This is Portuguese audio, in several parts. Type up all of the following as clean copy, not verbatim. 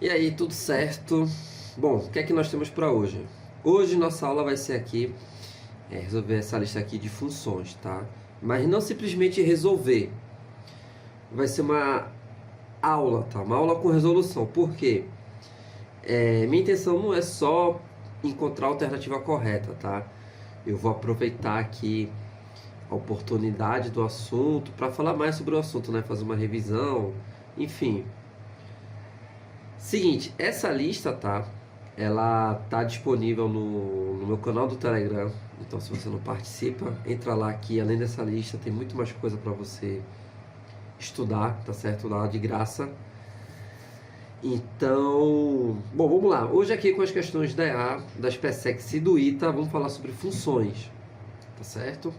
E aí, tudo certo? Bom, o que é que nós temos para hoje? Hoje nossa aula vai ser aqui, resolver essa lista aqui de funções, tá? Mas não simplesmente resolver. Vai ser uma aula, tá? Uma aula com resolução. Por quê? Minha intenção não é só encontrar a alternativa correta, tá? Eu vou aproveitar aqui a oportunidade do assunto para falar mais sobre o assunto, né? Fazer uma revisão, enfim. Seguinte, essa lista, tá? Ela tá disponível no meu canal do Telegram. Então, se você não participa, entra lá que além dessa lista tem muito mais coisa para você estudar, tá certo? Lá de graça. Então, bom, vamos lá. Hoje aqui com as questões da EA, da SpaceX e do ITA, vamos falar sobre funções, tá certo?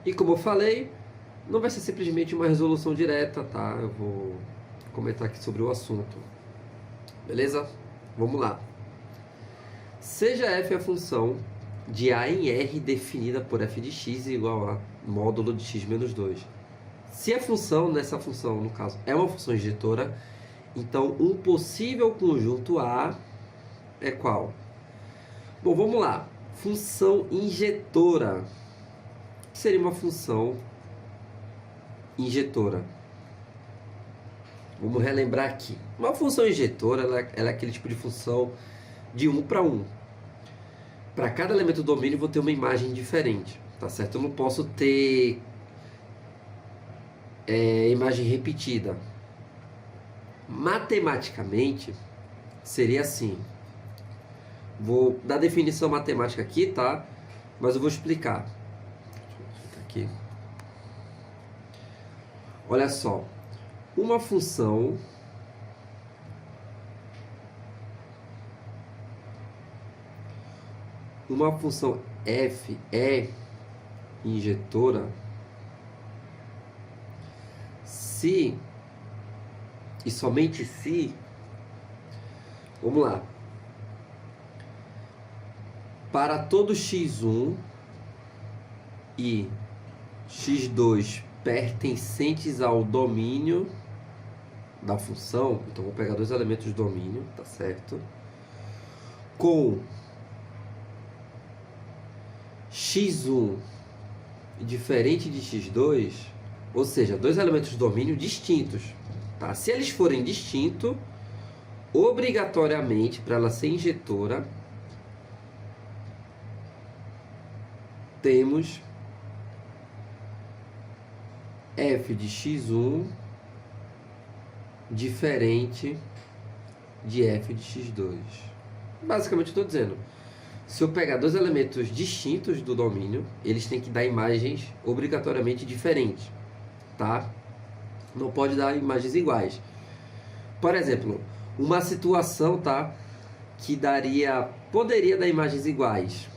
E como eu falei, não vai ser simplesmente uma resolução direta, tá? Eu vou comentar aqui sobre o assunto. Beleza? Vamos lá. Seja f a função de a em r definida por f de x igual a módulo de x menos 2. Se a função, nessa função, no caso, é uma função injetora, então um possível conjunto A é qual? Bom, vamos lá. Função injetora. O que seria uma função injetora? Vamos relembrar aqui. Uma função injetora ela é aquele tipo de função de 1 para 1. Para cada elemento do domínio, eu vou ter uma imagem diferente, tá certo? Eu não posso ter imagem repetida. Matematicamente, seria assim. Vou dar definição matemática aqui, tá? Mas eu vou explicar. Deixa eu ficar aqui. Olha só. Uma função f é injetora se e somente se, vamos lá, para todo x1 e x2 pertencentes ao domínio da função, então vou pegar dois elementos do domínio, tá certo? Com x1 diferente de x2, ou seja, dois elementos do domínio distintos, tá? Se eles forem distintos, obrigatoriamente, para ela ser injetora, temos f de x1 diferente de f de x2. Basicamente, estou dizendo, se eu pegar dois elementos distintos do domínio, eles têm que dar imagens obrigatoriamente diferentes, tá? Não pode dar imagens iguais. Por exemplo, uma situação, tá, que poderia dar imagens iguais.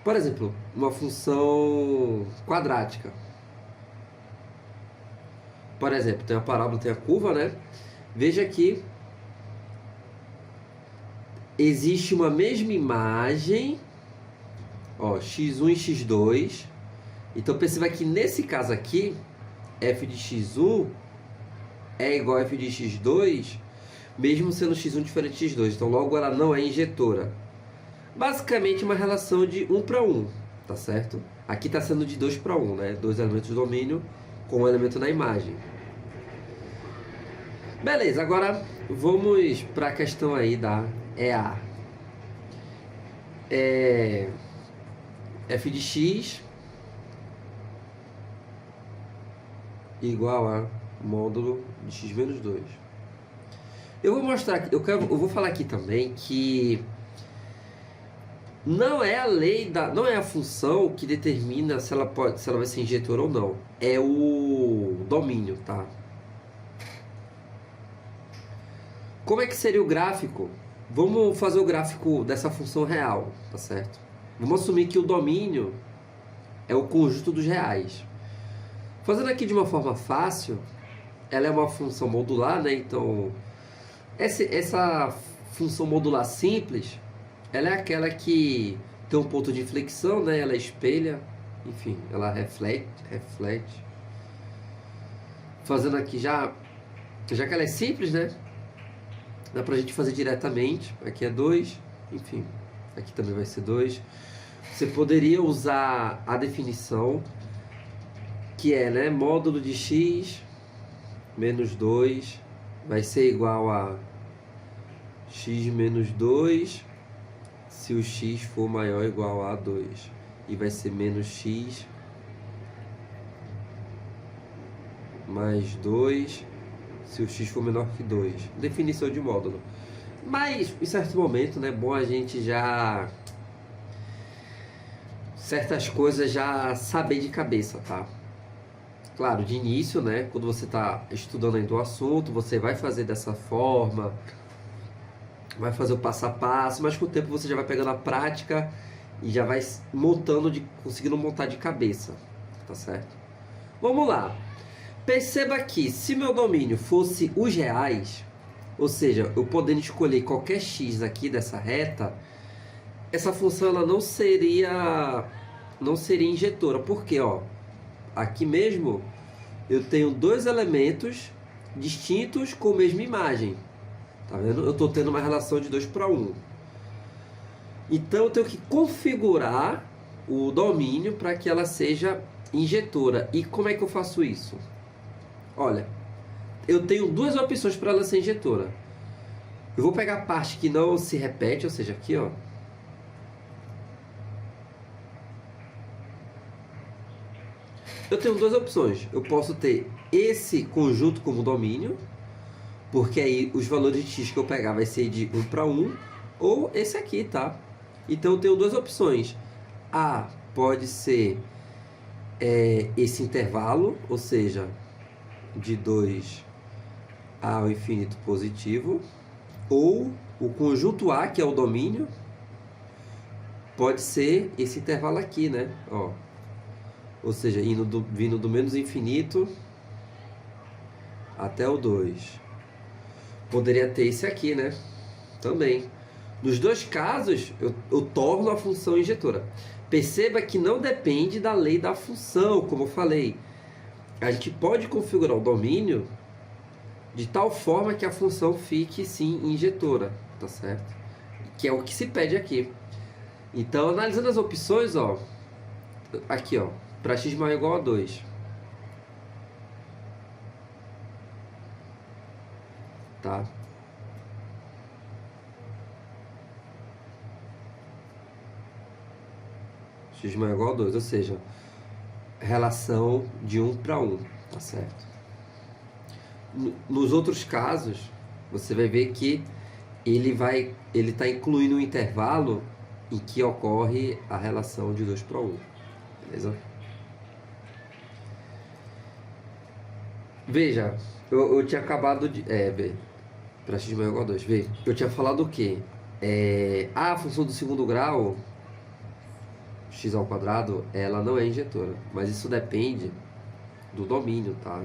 Por exemplo, uma função quadrática. Por exemplo, tem a parábola, tem a curva, né? Veja que existe uma mesma imagem, ó, x1 e x2. Então perceba que nesse caso aqui, f de x1 é igual a f de x2, mesmo sendo x1 diferente de x2. Então logo ela não é injetora. Basicamente uma relação de 1 para 1, tá certo? Aqui está sendo de 2 para 1, né? Dois elementos do domínio com um elemento na imagem. Beleza, agora vamos para a questão aí da EA. F de x igual a módulo de x menos 2. Eu vou mostrar, eu vou falar aqui também que não é a lei não é a função que determina se ela vai ser injetora ou não. É o domínio, tá? Como é que seria o gráfico? Vamos fazer o gráfico dessa função real, tá certo? Vamos assumir que o domínio é o conjunto dos reais. Fazendo aqui de uma forma fácil, ela é uma função modular, né? Então, essa função modular simples, ela é aquela que tem um ponto de inflexão, né? Ela espelha, enfim, ela reflete. Fazendo aqui já que ela é simples, né? Dá pra gente fazer diretamente. Aqui é 2, enfim, aqui também vai ser 2. Você poderia usar a definição que é, né, módulo de x menos 2 vai ser igual a x menos 2 se o x for maior ou igual a 2. E vai ser menos x mais 2 se o x for menor que 2. Definição de módulo. Mas, em certo momento, né, é bom a gente já... certas coisas já saber de cabeça, tá? Claro, de início, né, quando você está estudando ainda o assunto, você vai fazer dessa forma, vai fazer o passo a passo, mas com o tempo você já vai pegando a prática e já vai montando, conseguindo montar de cabeça, tá certo? Vamos lá. Perceba que se meu domínio fosse os reais, ou seja, eu podendo escolher qualquer x aqui dessa reta, essa função ela não seria injetora, porque ó, aqui mesmo eu tenho dois elementos distintos com a mesma imagem, tá vendo? Eu estou tendo uma relação de 2 para 1. Então eu tenho que configurar o domínio para que ela seja injetora. E como é que eu faço isso? Olha, eu tenho duas opções para ela ser injetora. Eu vou pegar a parte que não se repete, ou seja, aqui ó. Eu tenho duas opções. Eu posso ter esse conjunto como domínio, porque aí os valores de x que eu pegar vai ser de 1 para 1, ou esse aqui, tá? Então eu tenho duas opções. A pode ser esse intervalo, ou seja, de 2 ao infinito positivo, ou o conjunto A, que é o domínio, pode ser esse intervalo aqui, né? Ó. Ou seja, vindo do menos infinito até o 2. Poderia ter esse aqui, né? Também. Nos dois casos, eu torno a função injetora. Perceba que não depende da lei da função, como eu falei. A gente pode configurar o domínio de tal forma que a função fique, sim, injetora, tá certo? Que é o que se pede aqui. Então, analisando as opções, ó, aqui, ó, para x maior ou igual a 2. Tá? X maior ou igual a 2, ou seja, relação de 1 para 1, tá certo? Nos outros casos, você vai ver que ele está incluindo um intervalo em que ocorre a relação de 2 para 1, beleza? Veja, eu tinha acabado de... para x maior ou igual a 2, vê, eu tinha falado o quê? A função do segundo grau, x ao quadrado, ela não é injetora, mas isso depende do domínio, tá?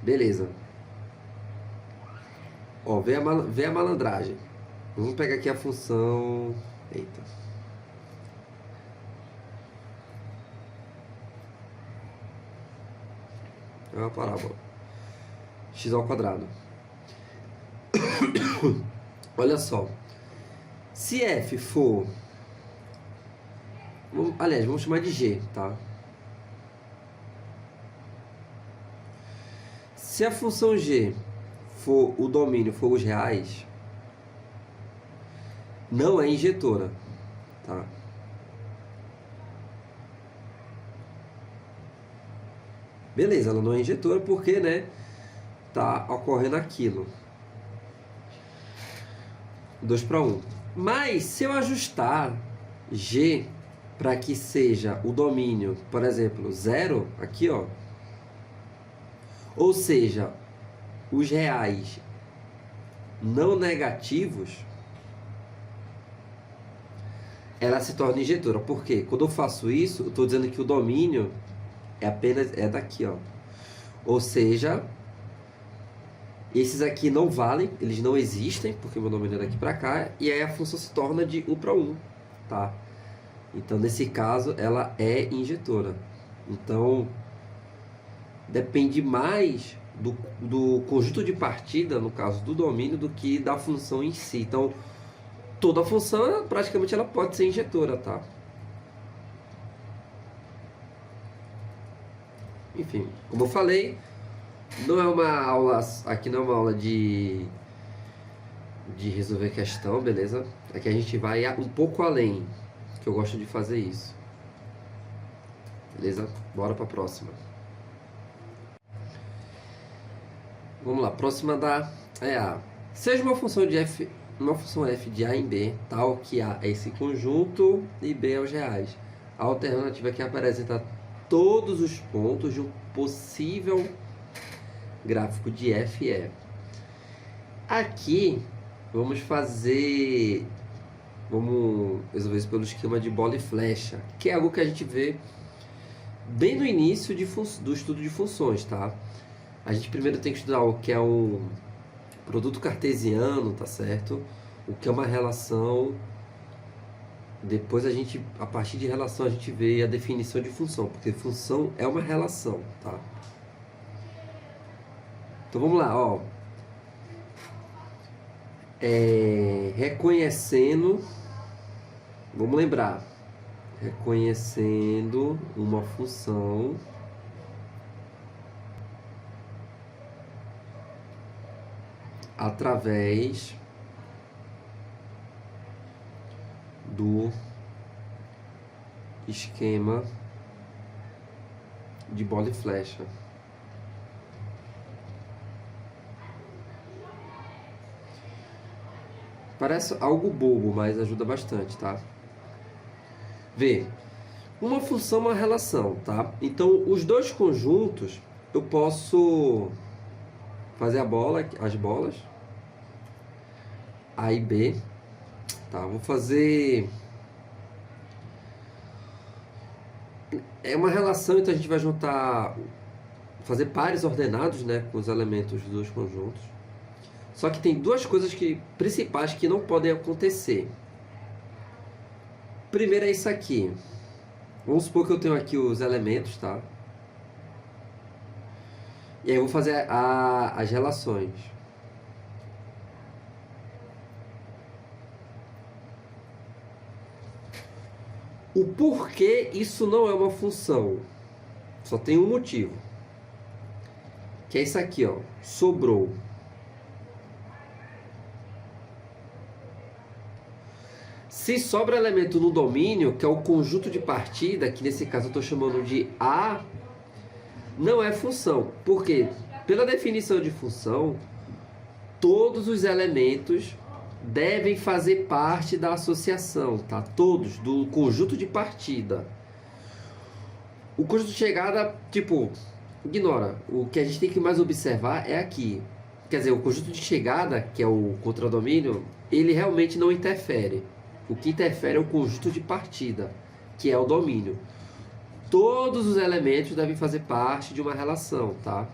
Beleza. Ó, vê a malandragem. Vamos pegar aqui a função... Eita. É uma parábola. X ao quadrado. Olha só. Se f for... Aliás, vamos chamar de g, tá? Se a função g for o domínio, for os reais, não é injetora, tá? Beleza, ela não é injetora porque, né, tá ocorrendo aquilo. 2 para 1. Mas se eu ajustar g para que seja o domínio, por exemplo, 0, aqui, ó. Ou seja, os reais não negativos, ela se torna injetora. Por quê? Quando eu faço isso, eu estou dizendo que o domínio é daqui, ó. Ou seja, esses aqui não valem, eles não existem, porque meu domínio é daqui para cá, e aí a função se torna de 1 para 1, tá? Então, nesse caso, ela é injetora. Então, depende mais do conjunto de partida, no caso do domínio, do que da função em si. Então, toda função, praticamente, ela pode ser injetora, tá? Enfim, como eu falei, não é uma aula, aqui não é uma aula de resolver questão, beleza? Aqui a gente vai um pouco além, que eu gosto de fazer isso. Beleza? Bora para a próxima. Vamos lá, próxima é A. Seja uma função f de A em B, tal que A é esse conjunto e B é os reais. A alternativa que apresenta todos os pontos de um possível gráfico de f é. Aqui vamos resolver isso pelo esquema de bola e flecha, que é algo que a gente vê bem no início do estudo de funções, tá? A gente primeiro tem que estudar o que é um produto cartesiano, tá certo? O que é uma relação. Depois a partir de relação, a gente vê a definição de função, porque função é uma relação, tá? Então vamos lá, ó. Reconhecendo, vamos lembrar, reconhecendo uma função através do esquema de bola e flecha. Parece algo bobo, mas ajuda bastante, tá? Vê, uma função é uma relação, tá? Então, os dois conjuntos, eu posso fazer as bolas, A e B, tá? Vou fazer... É uma relação, então a gente vai fazer pares ordenados, né? Com os elementos dos dois conjuntos. Só que tem duas coisas principais que não podem acontecer. Primeiro é isso aqui. Vamos supor que eu tenho aqui os elementos, tá? E aí eu vou fazer as relações. O porquê isso não é uma função? Só tem um motivo. Que é isso aqui, ó. Sobrou. Se sobra elemento no domínio, que é o conjunto de partida, que nesse caso eu estou chamando de A, não é função. Por quê? Pela definição de função, todos os elementos devem fazer parte da associação, tá? Todos, do conjunto de partida. O conjunto de chegada, tipo, ignora. O que a gente tem que mais observar é aqui. Quer dizer, o conjunto de chegada, que é o contradomínio, ele realmente não interfere. O que interfere é o conjunto de partida, que é o domínio. Todos os elementos devem fazer parte de uma relação, tá?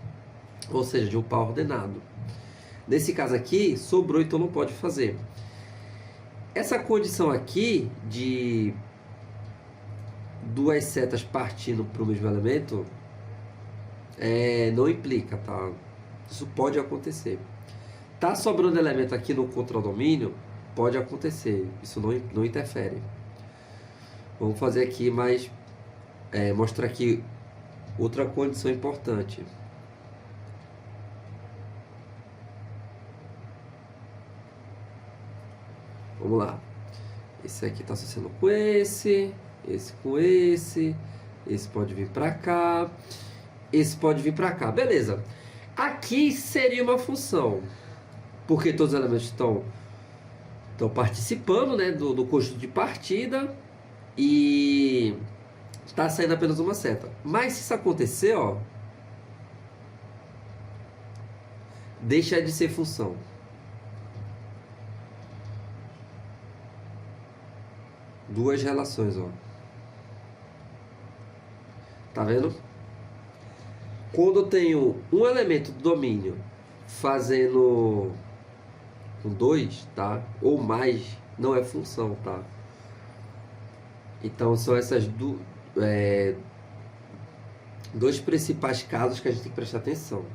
Ou seja, de um par ordenado. Nesse caso aqui, sobrou, então não pode fazer. Essa condição aqui de duas setas partindo para o mesmo elemento não implica, tá? Isso pode acontecer. Tá sobrando elemento aqui no contradomínio? Pode acontecer, isso não interfere. Vamos fazer aqui mais, mostrar aqui outra condição importante. Vamos lá. Esse aqui está associando com esse com esse pode vir para cá, esse pode vir para cá, beleza. Aqui seria uma função, porque todos os elementos estão participando, né, do conjunto de partida e está saindo apenas uma seta. Mas se isso acontecer, ó, deixa de ser função. Duas relações, ó. Tá vendo? Quando eu tenho um elemento do domínio fazendo com 2, tá? Ou mais, não é função, tá? Então são essas dois principais casos que a gente tem que prestar atenção.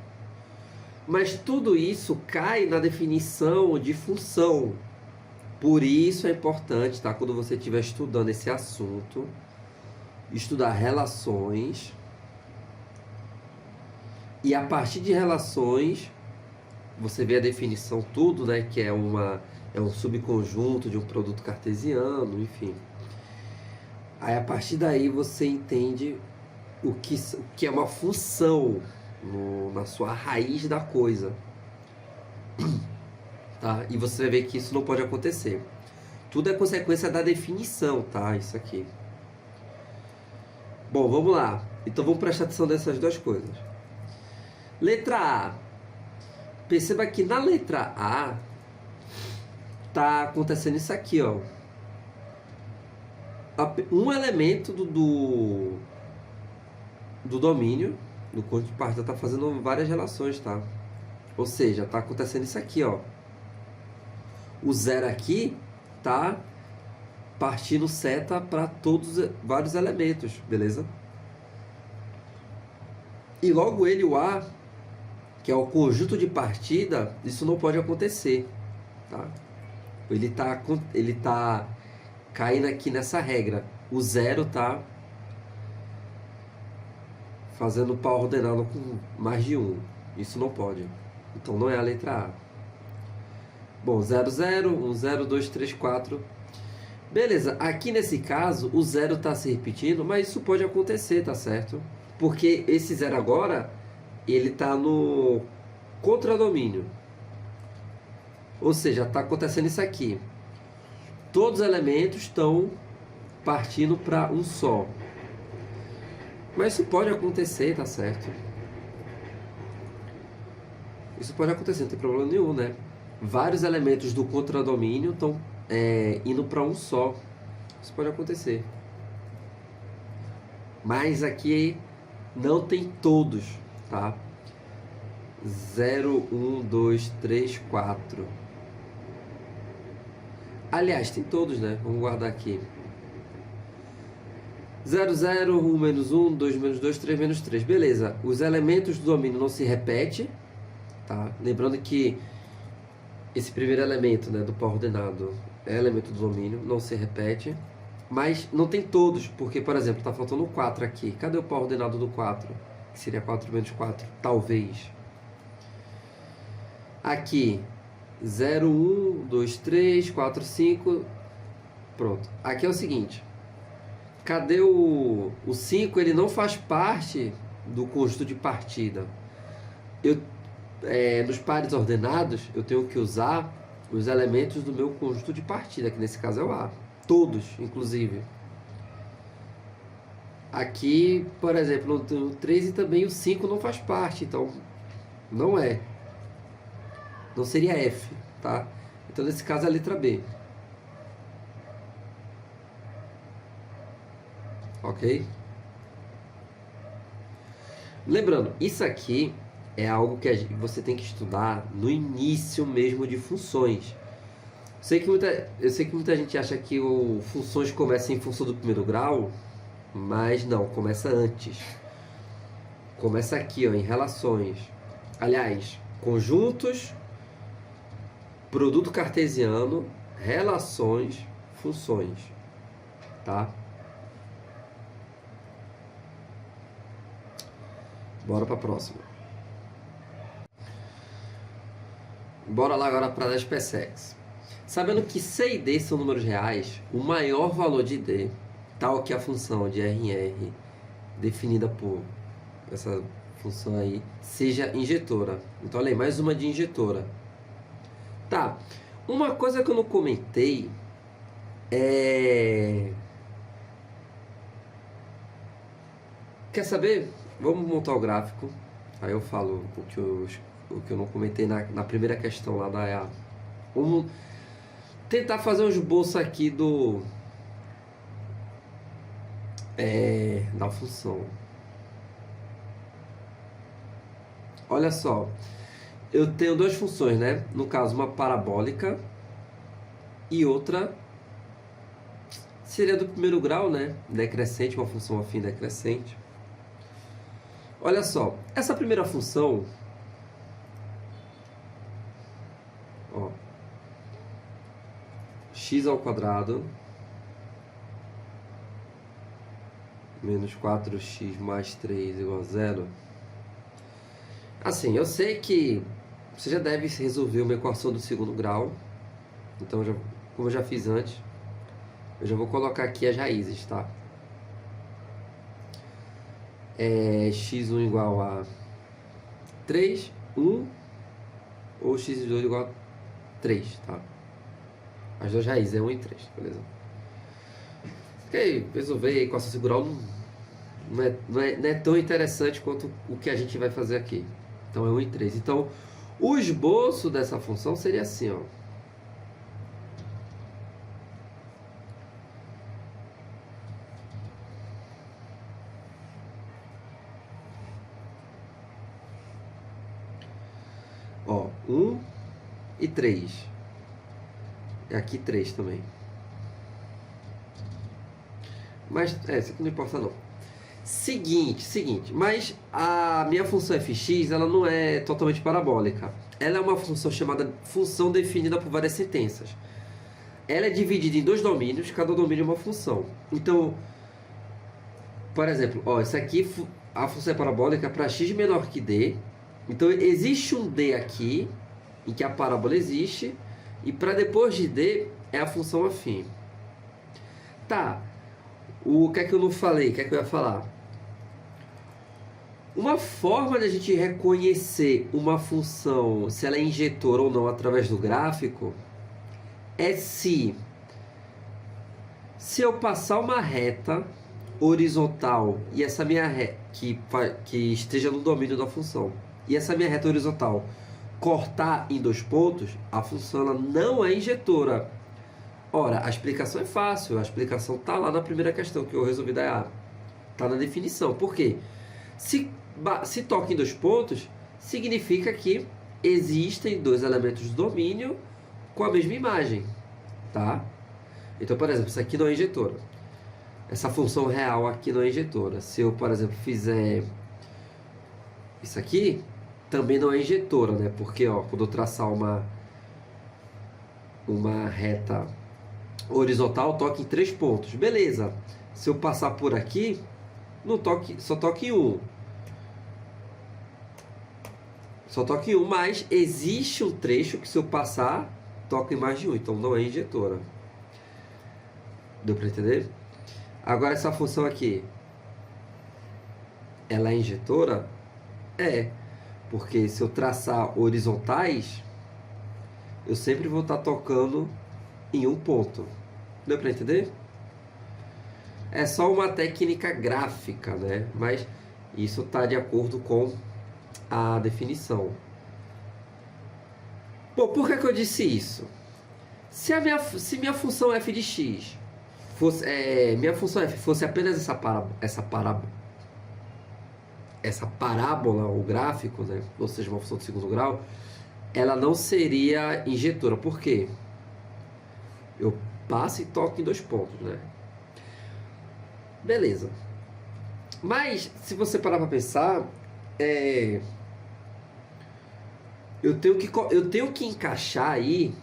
Mas tudo isso cai na definição de função. Por isso é importante, tá? Quando você estiver estudando esse assunto, estudar relações. E a partir de relações, você vê a definição tudo, né? Que é um subconjunto de um produto cartesiano, enfim. Aí a partir daí você entende o que é uma função na sua raiz da coisa. Tá? E você vai ver que isso não pode acontecer. Tudo é consequência da definição, tá? Isso aqui. Bom, vamos lá. Então vamos prestar atenção nessas duas coisas. Letra A. Perceba que na letra A tá acontecendo isso aqui, ó. Um elemento do domínio, do conjunto de partida, tá fazendo várias relações, tá? Ou seja, tá acontecendo isso aqui, ó. O zero aqui tá partindo seta para vários elementos, beleza? E logo ele, o A, que é o conjunto de partida, isso não pode acontecer, tá? Ele tá caindo aqui nessa regra. O zero tá fazendo par ordenado com mais de um. Isso não pode. Então não é a letra A. Bom, 0, 0, 1, 0, 2, 3, 4. Beleza, aqui nesse caso o zero está se repetindo, mas isso pode acontecer, tá certo? Porque esse zero agora, ele está no contradomínio. Ou seja, está acontecendo isso aqui. Todos os elementos estão partindo para um só. Mas isso pode acontecer, tá certo? Isso pode acontecer, não tem problema nenhum, né? Vários elementos do contradomínio estão indo para um só. Isso pode acontecer. Mas aqui não tem todos, tá? 0, 1, 2, 3, 4. Aliás, tem todos, né? Vamos guardar aqui. 0, 0, 1, menos 1, 2, menos 2, 3, menos 3. Beleza. Os elementos do domínio não se repetem, tá? Lembrando que esse primeiro elemento, né, do par ordenado é elemento do domínio, não se repete. Mas não tem todos, porque, por exemplo, está faltando o 4 aqui. Cadê o par ordenado do 4? Que seria 4 menos 4, talvez. Aqui, 0, 1, 2, 3, 4, 5. Pronto. Aqui é o seguinte. Cadê o 5? Ele não faz parte do conjunto de partida. Nos pares ordenados, eu tenho que usar os elementos do meu conjunto de partida, que nesse caso é o A. Todos, inclusive. Aqui, por exemplo, no 3 e também o 5 não faz parte, então não é. Não seria F, tá? Então nesse caso é a letra B. Ok? Lembrando, isso aqui é algo que você tem que estudar no início mesmo de funções. Eu sei que muita gente acha que funções começam em função do primeiro grau, mas não, começa antes. Começa aqui, ó, em relações. Aliás, conjuntos, produto cartesiano, relações, funções. Tá? Bora para a próxima. Bora lá agora para as PSECs. Sabendo que C e D são números reais, o maior valor de D, tal que a função de R em R, definida por essa função aí, seja injetora. Então, olha aí, mais uma de injetora. Tá, uma coisa que eu não comentei é... Quer saber? Vamos montar o gráfico, aí eu falo o que eu não comentei na primeira questão lá da EA. Vamos tentar fazer um esboço aqui da função. Olha só, eu tenho duas funções, né? No caso, uma parabólica e outra seria do primeiro grau, né? Decrescente, uma função afim decrescente. Olha só, essa primeira função Ó, x ao quadrado menos 4x mais 3 igual a 0. Assim, eu sei que você já deve resolver uma equação do segundo grau. Então, como eu já fiz antes, eu já vou colocar aqui as raízes, tá? X1 igual a 3, 1, ou x2 igual a 3, tá? As duas raízes é 1 e 3, beleza? Ok, resolver a equação segural não é tão interessante quanto o que a gente vai fazer aqui. Então é 1 e 3. Então, o esboço dessa função seria assim, ó. Ó, 1 e 3. É aqui 3 também. Mas, isso aqui não importa não. Seguinte, mas a minha função fx, ela não é totalmente parabólica. Ela é uma função chamada função definida por várias sentenças. Ela é dividida em dois domínios, cada domínio é uma função. Então, por exemplo, ó, isso aqui, a função é parabólica para x menor que d. Então, existe um d aqui, em que a parábola existe, e para depois de d é a função afim. Tá, o que é que eu não falei? O que é que eu ia falar? Uma forma de a gente reconhecer uma função, se ela é injetora ou não através do gráfico, é se eu passar uma reta horizontal e essa minha reta que esteja no domínio da função, e essa minha reta horizontal cortar em dois pontos, a função ela não é injetora. Ora, a explicação é fácil, a explicação está lá na primeira questão que eu resolvi dar errado. Está na definição. Por quê? Se toca em dois pontos, significa que existem dois elementos do domínio com a mesma imagem, tá? Então, por exemplo, isso aqui não é injetora. Essa função real aqui não é injetora. Se eu, por exemplo, fizer isso aqui, também não é injetora, né? Porque, ó, quando eu traçar uma reta horizontal, toque em 3 pontos. Beleza. Se eu passar por aqui, só toque em 1. Só toque em 1, mas existe um trecho que se eu passar, toca em mais de 1. Então não é injetora. Deu para entender? Agora essa função aqui, ela é injetora? É. Porque se eu traçar horizontais, eu sempre vou estar tocando em um ponto. Deu para entender? É só uma técnica gráfica, né? Mas isso está de acordo com a definição. Bom, por que eu disse isso? Se minha função f de x fosse, minha função f fosse apenas essa parábola, o gráfico, né? Ou seja, uma função de segundo grau, ela não seria injetora. Por quê? Eu passo e toco em 2 pontos, né? Beleza. Mas, se você parar para pensar, eu tenho que encaixar aí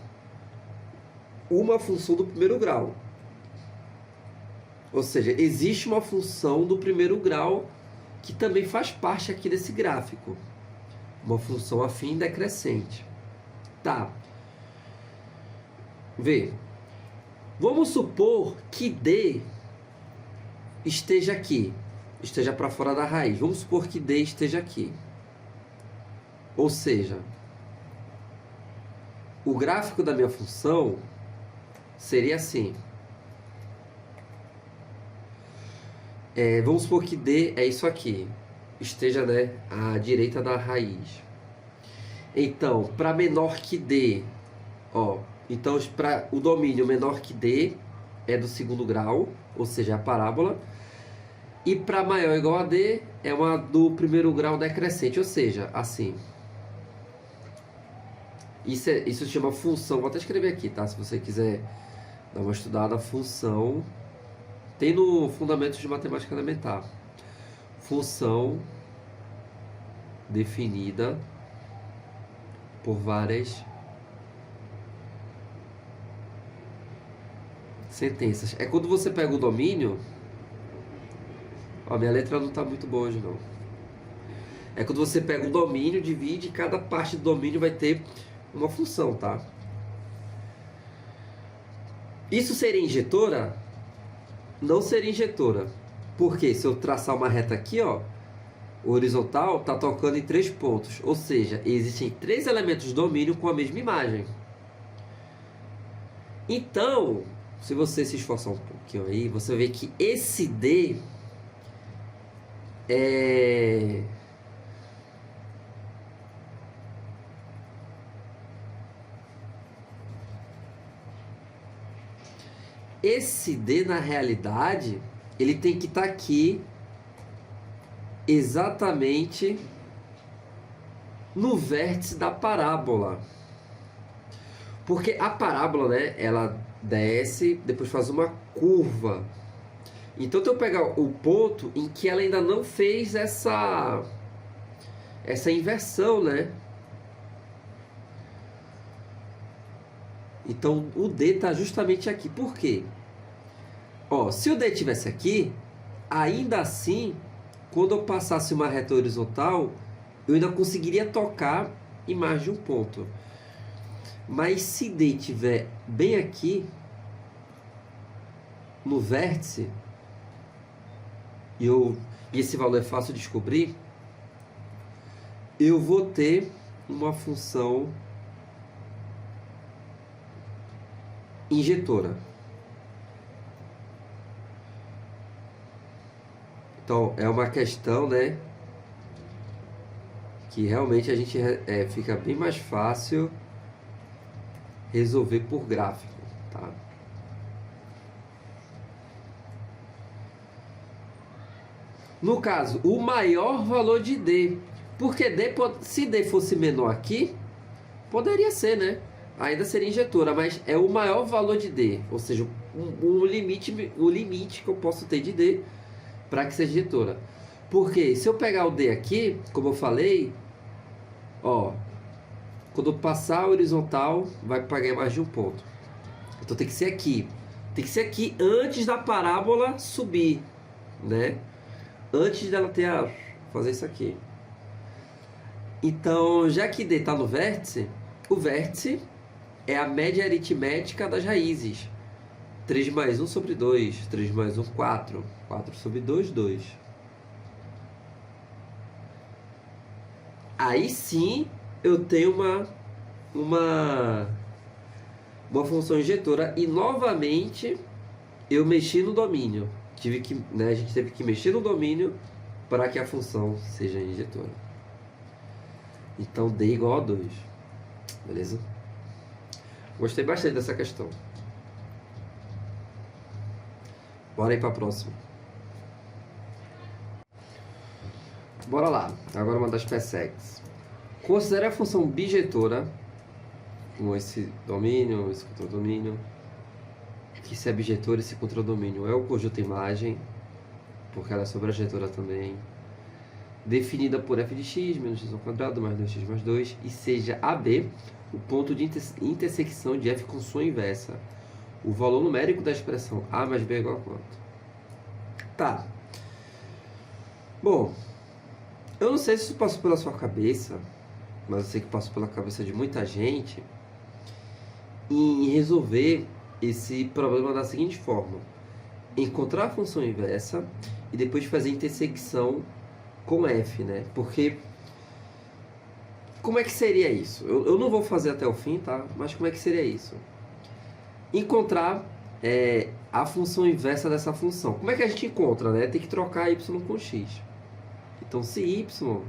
uma função do primeiro grau. Ou seja, existe uma função do primeiro grau que também faz parte aqui desse gráfico. Uma função afim decrescente. Tá. Vê. Vamos supor que D esteja aqui. Esteja para fora da raiz. Vamos supor que D esteja aqui. Ou seja, o gráfico da minha função seria assim. Vamos supor que D é isso aqui. Esteja, né, à direita da raiz. Então, para menor que D, ó, então para o domínio menor que D é do segundo grau, ou seja, a parábola. E para maior ou igual a D é uma do primeiro grau decrescente, ou seja, assim. Isso se chama função. Vou até escrever aqui, tá? Se você quiser dar uma estudada, função. Tem no Fundamentos de Matemática Elementar. Função definida por várias sentenças. É quando você pega o domínio... Ó, minha letra não tá muito boa hoje, não. É quando você pega o domínio, divide, e cada parte do domínio vai ter uma função, tá? Isso seria injetora? Não seria injetora. Porque se eu traçar uma reta aqui, ó, o horizontal está tocando em 3 pontos. Ou seja, existem 3 elementos de domínio com a mesma imagem. Então, se você se esforçar um pouquinho aí, você vê que esse D é... Esse D, na realidade, ele tem que estar aqui exatamente no vértice da parábola. Porque a parábola, né, ela desce, depois faz uma curva. Então, se eu pegar o ponto em que ela ainda não fez essa inversão, né? Então, o D está justamente aqui. Por quê? Ó, se o D estivesse aqui, ainda assim, quando eu passasse uma reta horizontal, eu ainda conseguiria tocar em mais de um ponto. Mas se D estiver bem aqui, no vértice, e esse valor é fácil de descobrir, eu vou ter uma função injetora. Então, é uma questão, né, que realmente a gente fica bem mais fácil resolver por gráfico, tá? No caso, o maior valor de D, porque se D fosse menor aqui, poderia ser, né? Ainda seria injetora, mas é o maior valor de D, ou seja, o limite que eu posso ter de D para que seja injetora. Porque se eu pegar o D aqui, como eu falei, ó, quando eu passar a horizontal, vai pagar mais de um ponto. Então tem que ser aqui. Tem que ser aqui antes da parábola subir, né? Antes dela fazer isso aqui. Então, já que D está no vértice, o vértice é a média aritmética das raízes. 3 mais 1 sobre 2. 3 mais 1, 4. 4 sobre 2, 2. Aí sim eu tenho uma função injetora. E novamente eu mexi no domínio. A gente teve que mexer no domínio para que a função seja injetora. Então D igual a 2. Beleza? Gostei bastante dessa questão. Bora ir para a próxima. Bora lá. Agora uma das PSEGs. Considere a função bijetora com esse domínio, esse contradomínio. Que se é bijetora, esse contradomínio é o conjunto imagem, porque ela é sobrejetora também. Definida por f de x menos x ao quadrado mais 2x mais 2 e seja AB o ponto de intersecção de f com sua inversa. O valor numérico da expressão a mais b é igual a quanto? Tá. Bom, eu não sei se isso passou pela sua cabeça, mas eu sei que passou pela cabeça de muita gente em resolver esse problema da seguinte forma: encontrar a função inversa e depois fazer intersecção com f, né? Porque como é que seria isso? Eu não vou fazer até o fim, tá? Mas como é que seria isso? Encontrar a função inversa dessa função. Como é que a gente encontra, né? Tem que trocar y com x. Então, se y...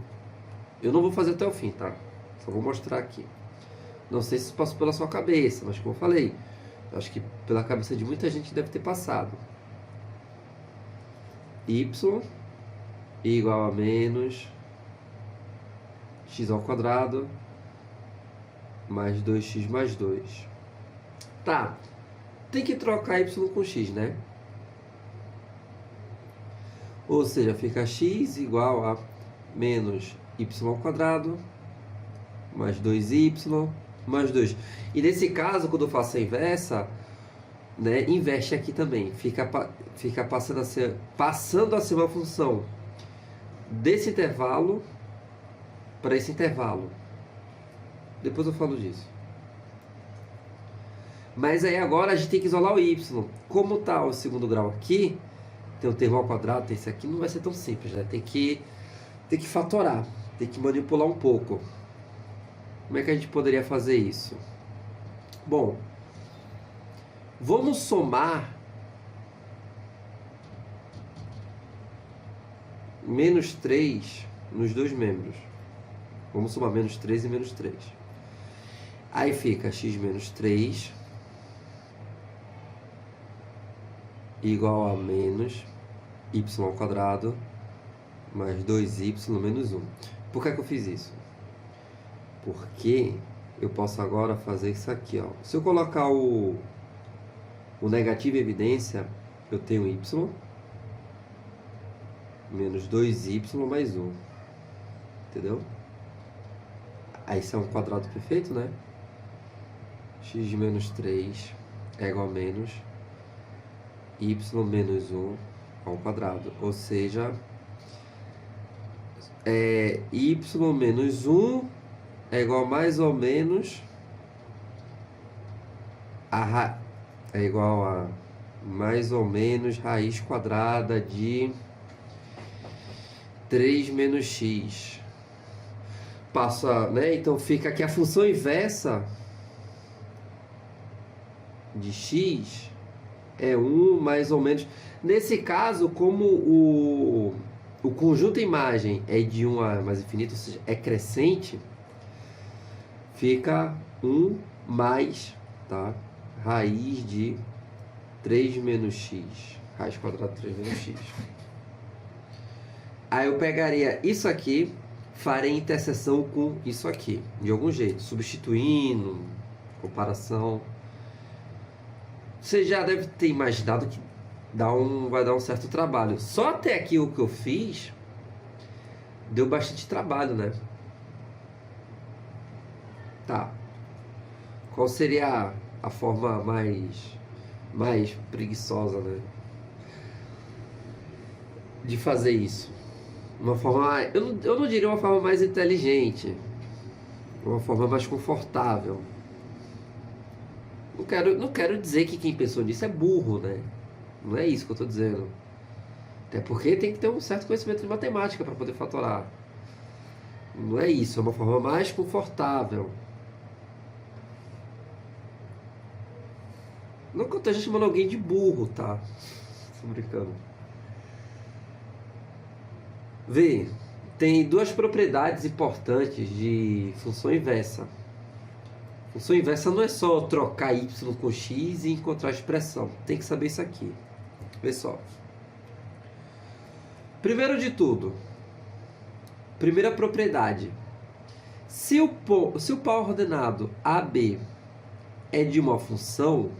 Eu não vou fazer até o fim, tá? Só vou mostrar aqui. Não sei se isso passou pela sua cabeça, mas como eu falei, acho que pela cabeça de muita gente deve ter passado. Y igual a menos x ao quadrado mais 2x mais 2. Tá. Tem que trocar y com x, né? Ou seja, fica x igual a menos y ao quadrado mais 2y mais 2. E nesse caso, quando eu faço a inversa, né, inverte aqui também. Fica passando a ser uma função desse intervalo para esse intervalo. Depois eu falo disso. Mas aí agora a gente tem que isolar o y. Como está o segundo grau aqui, tem o termo ao quadrado, tem esse aqui, não vai ser tão simples, né? Tem que fatorar, tem que manipular um pouco. Como é que a gente poderia fazer isso? Bom, vamos somar menos 3 nos dois membros. Vamos somar menos 3 e menos 3. Aí fica x menos 3 igual a menos y ao quadrado mais 2y menos 1. Por que eu fiz isso? Porque eu posso agora fazer isso aqui, ó. Se eu colocar o negativo em evidência, eu tenho y menos 2y mais 1. Entendeu? Aí isso é um quadrado perfeito, né? X menos 3 é igual a menos y menos 1 ao quadrado. Ou seja, y menos 1 é igual a mais ou menos é igual a mais ou menos raiz quadrada de 3 menos x. Passa, né? Então fica aqui a função inversa de x é 1 mais ou menos. Nesse caso, como o conjunto imagem é de 1 a mais infinito, ou seja, é crescente, fica 1 mais, tá? Raiz de 3 menos x. Raiz quadrada de 3 menos x. Aí eu pegaria isso aqui, farei interseção com isso aqui, de algum jeito, substituindo, comparação. Você já deve ter imaginado que vai dar um certo trabalho. Só até aqui o que eu fiz deu bastante trabalho, né? Tá. Qual seria a forma mais preguiçosa, né, de fazer isso? Uma forma, eu não diria uma forma mais inteligente, uma forma mais confortável. Não quero dizer que quem pensou nisso é burro, né? Não é isso que eu estou dizendo. Até porque tem que ter um certo conhecimento de matemática para poder fatorar. Não é isso, é uma forma mais confortável. Não que eu esteja chamando alguém de burro, tá? Tô brincando. Vê, tem duas propriedades importantes de função inversa. Função inversa não é só trocar y com x e encontrar a expressão. Tem que saber isso aqui. Vê só. Primeiro de tudo, primeira propriedade. Se o par ordenado AB é de uma função,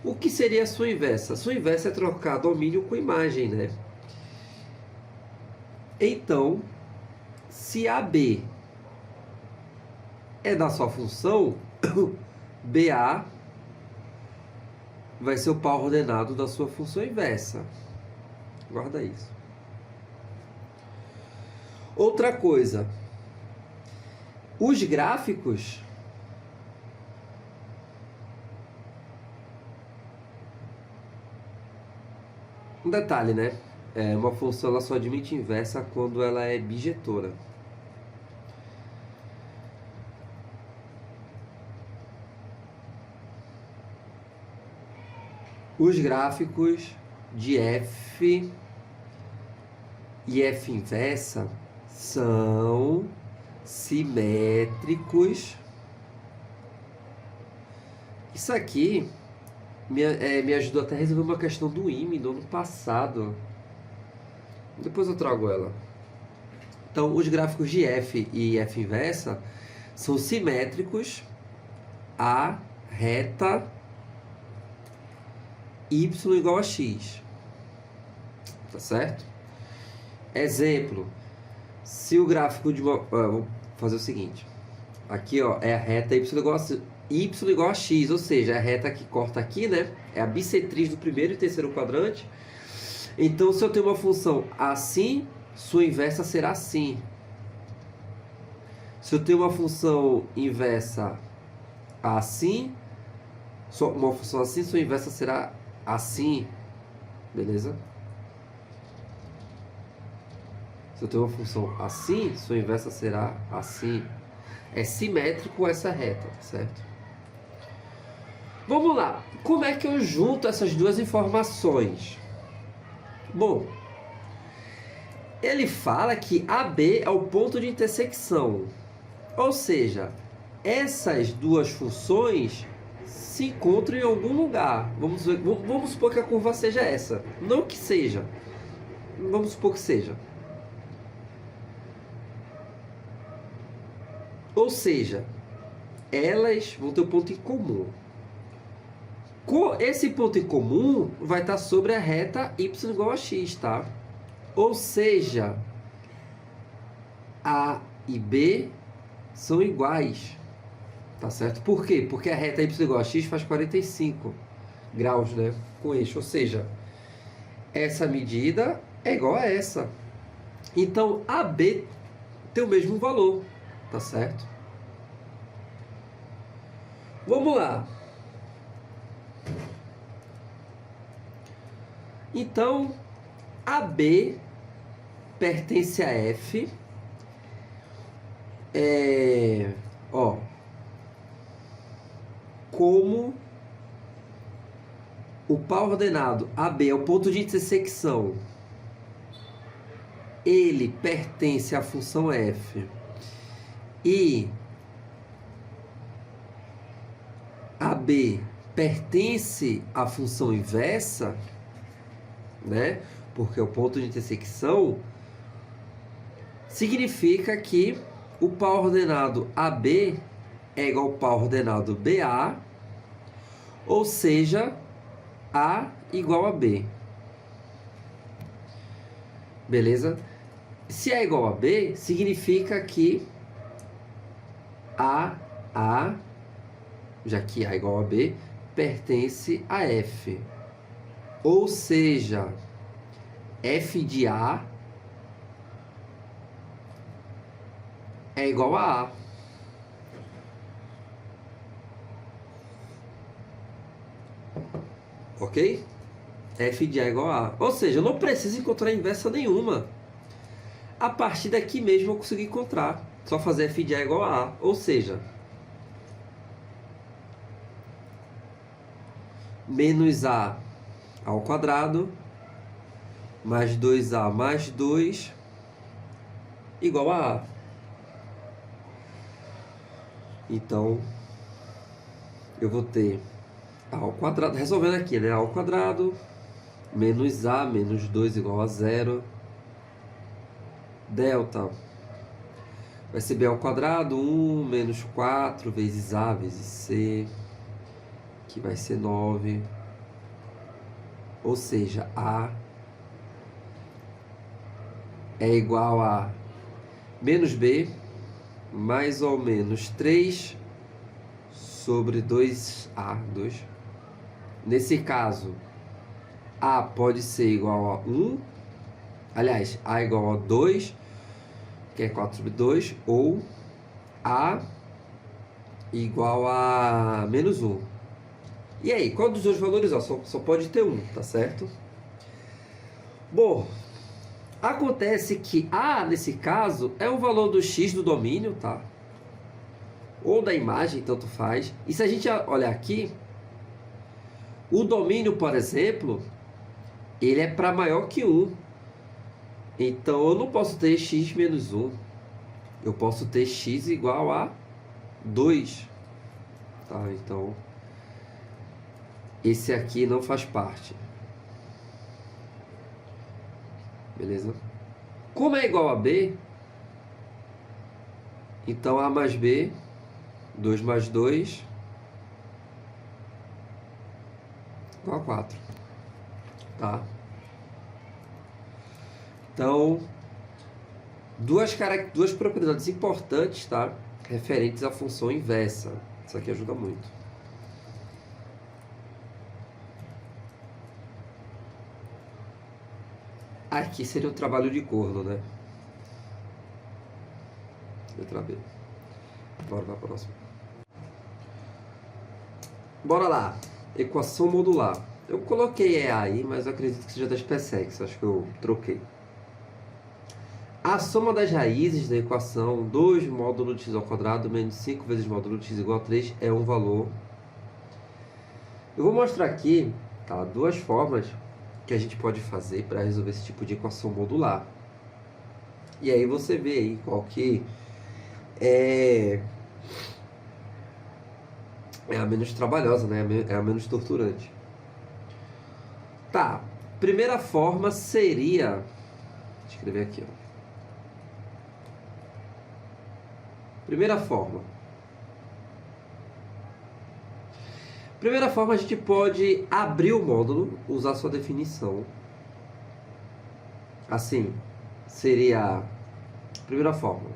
o que seria a sua inversa? A sua inversa é trocar domínio com imagem, né? Então, se AB é da sua função, BA vai ser o par ordenado da sua função inversa. Guarda isso. Outra coisa, os gráficos um detalhe, né? Uma função ela só admite inversa quando ela é bijetora. Os gráficos de f e f inversa são simétricos. Isso aqui me ajudou até a resolver uma questão do IME do ano passado. Depois eu trago ela. Então, os gráficos de f e f inversa são simétricos a reta y igual a x. Tá certo? Exemplo. Se o gráfico de uma... vou fazer o seguinte. Aqui, ó, é a reta y igual a y igual a x, ou seja, a reta que corta aqui, né? É a bissetriz do primeiro e terceiro quadrante. Então, se eu tenho uma função assim, sua inversa será assim. Se eu tenho uma função inversa assim, uma função assim, sua inversa será assim. Beleza? Se eu tenho uma função assim, sua inversa será assim. É simétrico essa reta, certo? Vamos lá. Como é que eu junto essas duas informações? Bom, ele fala que AB é o ponto de intersecção. Ou seja, essas duas funções se encontram em algum lugar. Vamos supor que a curva seja essa. Não que seja. Vamos supor que seja. Ou seja, elas vão ter um ponto em comum. Esse ponto em comum vai estar sobre a reta y igual a x, tá? Ou seja, A e B são iguais, tá certo? Por quê? Porque a reta y igual a x faz 45 graus, né? Com eixo, ou seja, essa medida é igual a essa. Então, AB tem o mesmo valor, tá certo? Vamos lá. Então, AB pertence a F. Como o par ordenado AB é o ponto de intersecção, ele pertence à função F e AB pertence à função inversa, né? Porque o ponto de intersecção significa que o par ordenado AB é igual ao par ordenado BA, ou seja, A igual a B. Beleza? Se A igual a B, significa que A, já que A igual a B, pertence a F. Ou seja, F de A é igual a A. Ok? F de A é igual a A. Ou seja, eu não preciso encontrar inversa nenhuma. A partir daqui mesmo eu consegui encontrar. Só fazer F de A igual a A. Ou seja, menos A ao quadrado mais 2A mais 2 igual a A. Então, eu vou ter A ao quadrado, resolvendo aqui, né? A ao quadrado menos A menos 2 igual a 0. Delta vai ser B ao quadrado, 1 menos 4 vezes A vezes C, que vai ser 9. Ou seja, A é igual a menos B mais ou menos 3 sobre 2A. 2. Nesse caso, A pode ser igual a 1. Aliás, A igual a 2, que é 4 sobre 2. Ou A igual a menos 1. E aí, qual dos dois valores? Ó, só pode ter um, tá certo? Bom, acontece que A, nesse caso, é o valor do x do domínio, tá? Ou da imagem, tanto faz. E se a gente olhar aqui, o domínio, por exemplo, ele é para maior que 1. Então, eu não posso ter x menos 1. Eu posso ter x igual a 2. Tá? Então, esse aqui não faz parte. Beleza? Como é igual a B, então A mais B, 2 mais 2, igual a 4. Tá? Então, duas propriedades importantes, tá? Referentes à função inversa, Isso aqui ajuda muito. Aqui seria o trabalho de corno, né? Letra B. Bora para a próxima. Bora lá. Equação modular. Eu coloquei E aí, mas eu acredito que seja da SpaceX. Acho que eu troquei. A soma das raízes da equação 2 módulo de x ao quadrado menos 5 vezes módulo de x igual a 3 é um valor. Eu vou mostrar aqui, tá, duas formas que a gente pode fazer para resolver esse tipo de equação modular. E aí você vê aí qual que é a menos trabalhosa, né? É a menos torturante. Tá, primeira forma seria... Vou escrever aqui, ó. Primeira forma. Primeira forma, a gente pode abrir o módulo, usar sua definição. Assim, seria... Primeira forma.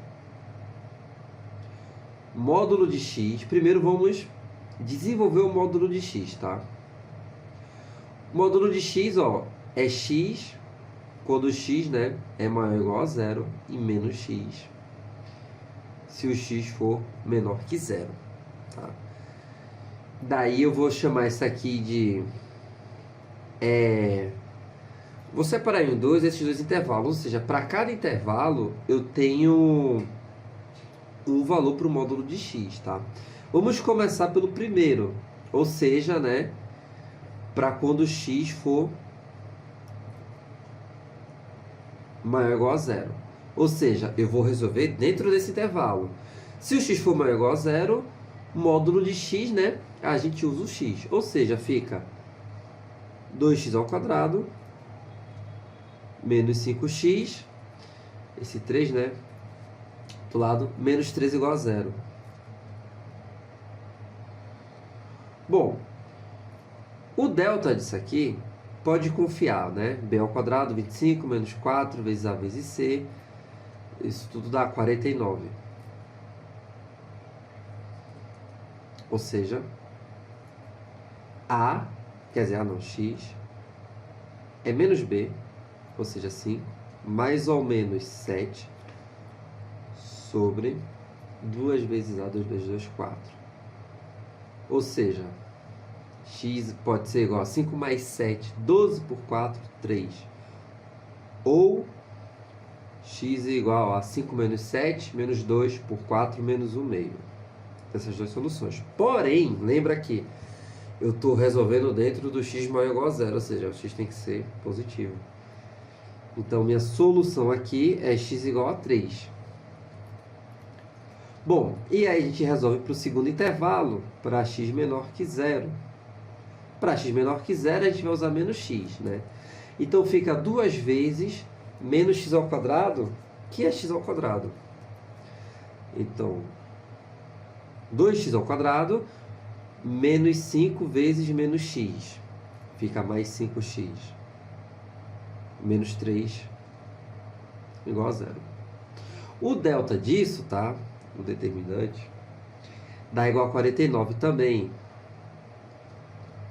Módulo de x. Primeiro vamos desenvolver o módulo de x, tá? Módulo de x, ó, é x quando x, né, é maior ou igual a zero e menos x se o x for menor que zero, tá? Daí eu vou chamar isso aqui de... Vou separar em dois esses dois intervalos, ou seja, para cada intervalo eu tenho um valor para o módulo de x, tá? Vamos começar pelo primeiro, ou seja, né, para quando x for maior ou igual a zero. Ou seja, eu vou resolver dentro desse intervalo. Se o x for maior ou igual a zero, módulo de x, né, a gente usa o x. Ou seja, fica 2x ao quadrado menos 5x, esse 3, né, do lado, menos 3 igual a zero. Bom, o delta disso aqui pode confiar, né? B ao quadrado, 25, menos 4 vezes A vezes C. Isso tudo dá 49. Ou seja, A, quer dizer, A não, X, é menos B, ou seja, 5, mais ou menos 7, sobre 2 vezes A, 2 vezes 2, 4. Ou seja, x pode ser igual a 5 mais 7, 12 por 4, 3. Ou x é igual a 5 menos 7, menos 2 por 4, menos 1 meio. Essas duas soluções. Porém, lembra que eu estou resolvendo dentro do x maior ou igual a zero, ou seja, o x tem que ser positivo. Então, minha solução aqui é x igual a 3. Bom, e aí a gente resolve para o segundo intervalo, para x menor que zero. Para x menor que zero, a gente vai usar menos x, né? Então, fica 2 vezes menos x ao quadrado, que é x ao quadrado. Então, 2x ao quadrado menos 5 vezes menos x. Fica mais 5x. Menos 3 igual a zero. O delta disso, tá? O determinante, dá igual a 49 também.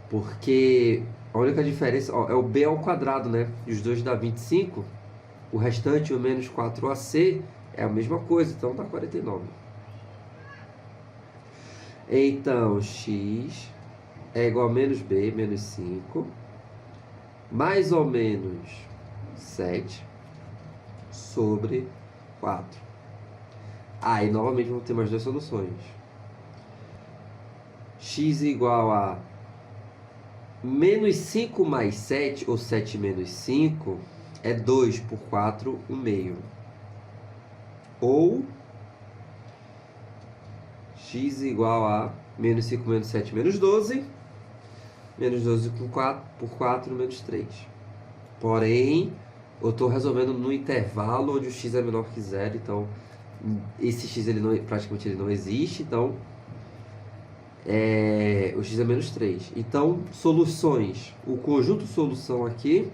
Porque a única diferença, ó, é o b ao quadrado, né? E os dois dá 25. O restante, o menos 4ac, é a mesma coisa, então dá 49. Então, x é igual a menos b, menos 5, mais ou menos 7, sobre 4. Aí, novamente, vamos ter mais duas soluções. X igual a menos 5 mais 7, ou 7 menos 5, é 2 por 4, 1 meio. Ou x igual a menos 5 menos 7 menos 12. Menos 12 por 4 menos 3. Porém, eu estou resolvendo no intervalo onde o x é menor que zero. Então, esse x ele não, praticamente ele não existe. Então, o x é menos 3. Então, soluções. O conjunto solução aqui...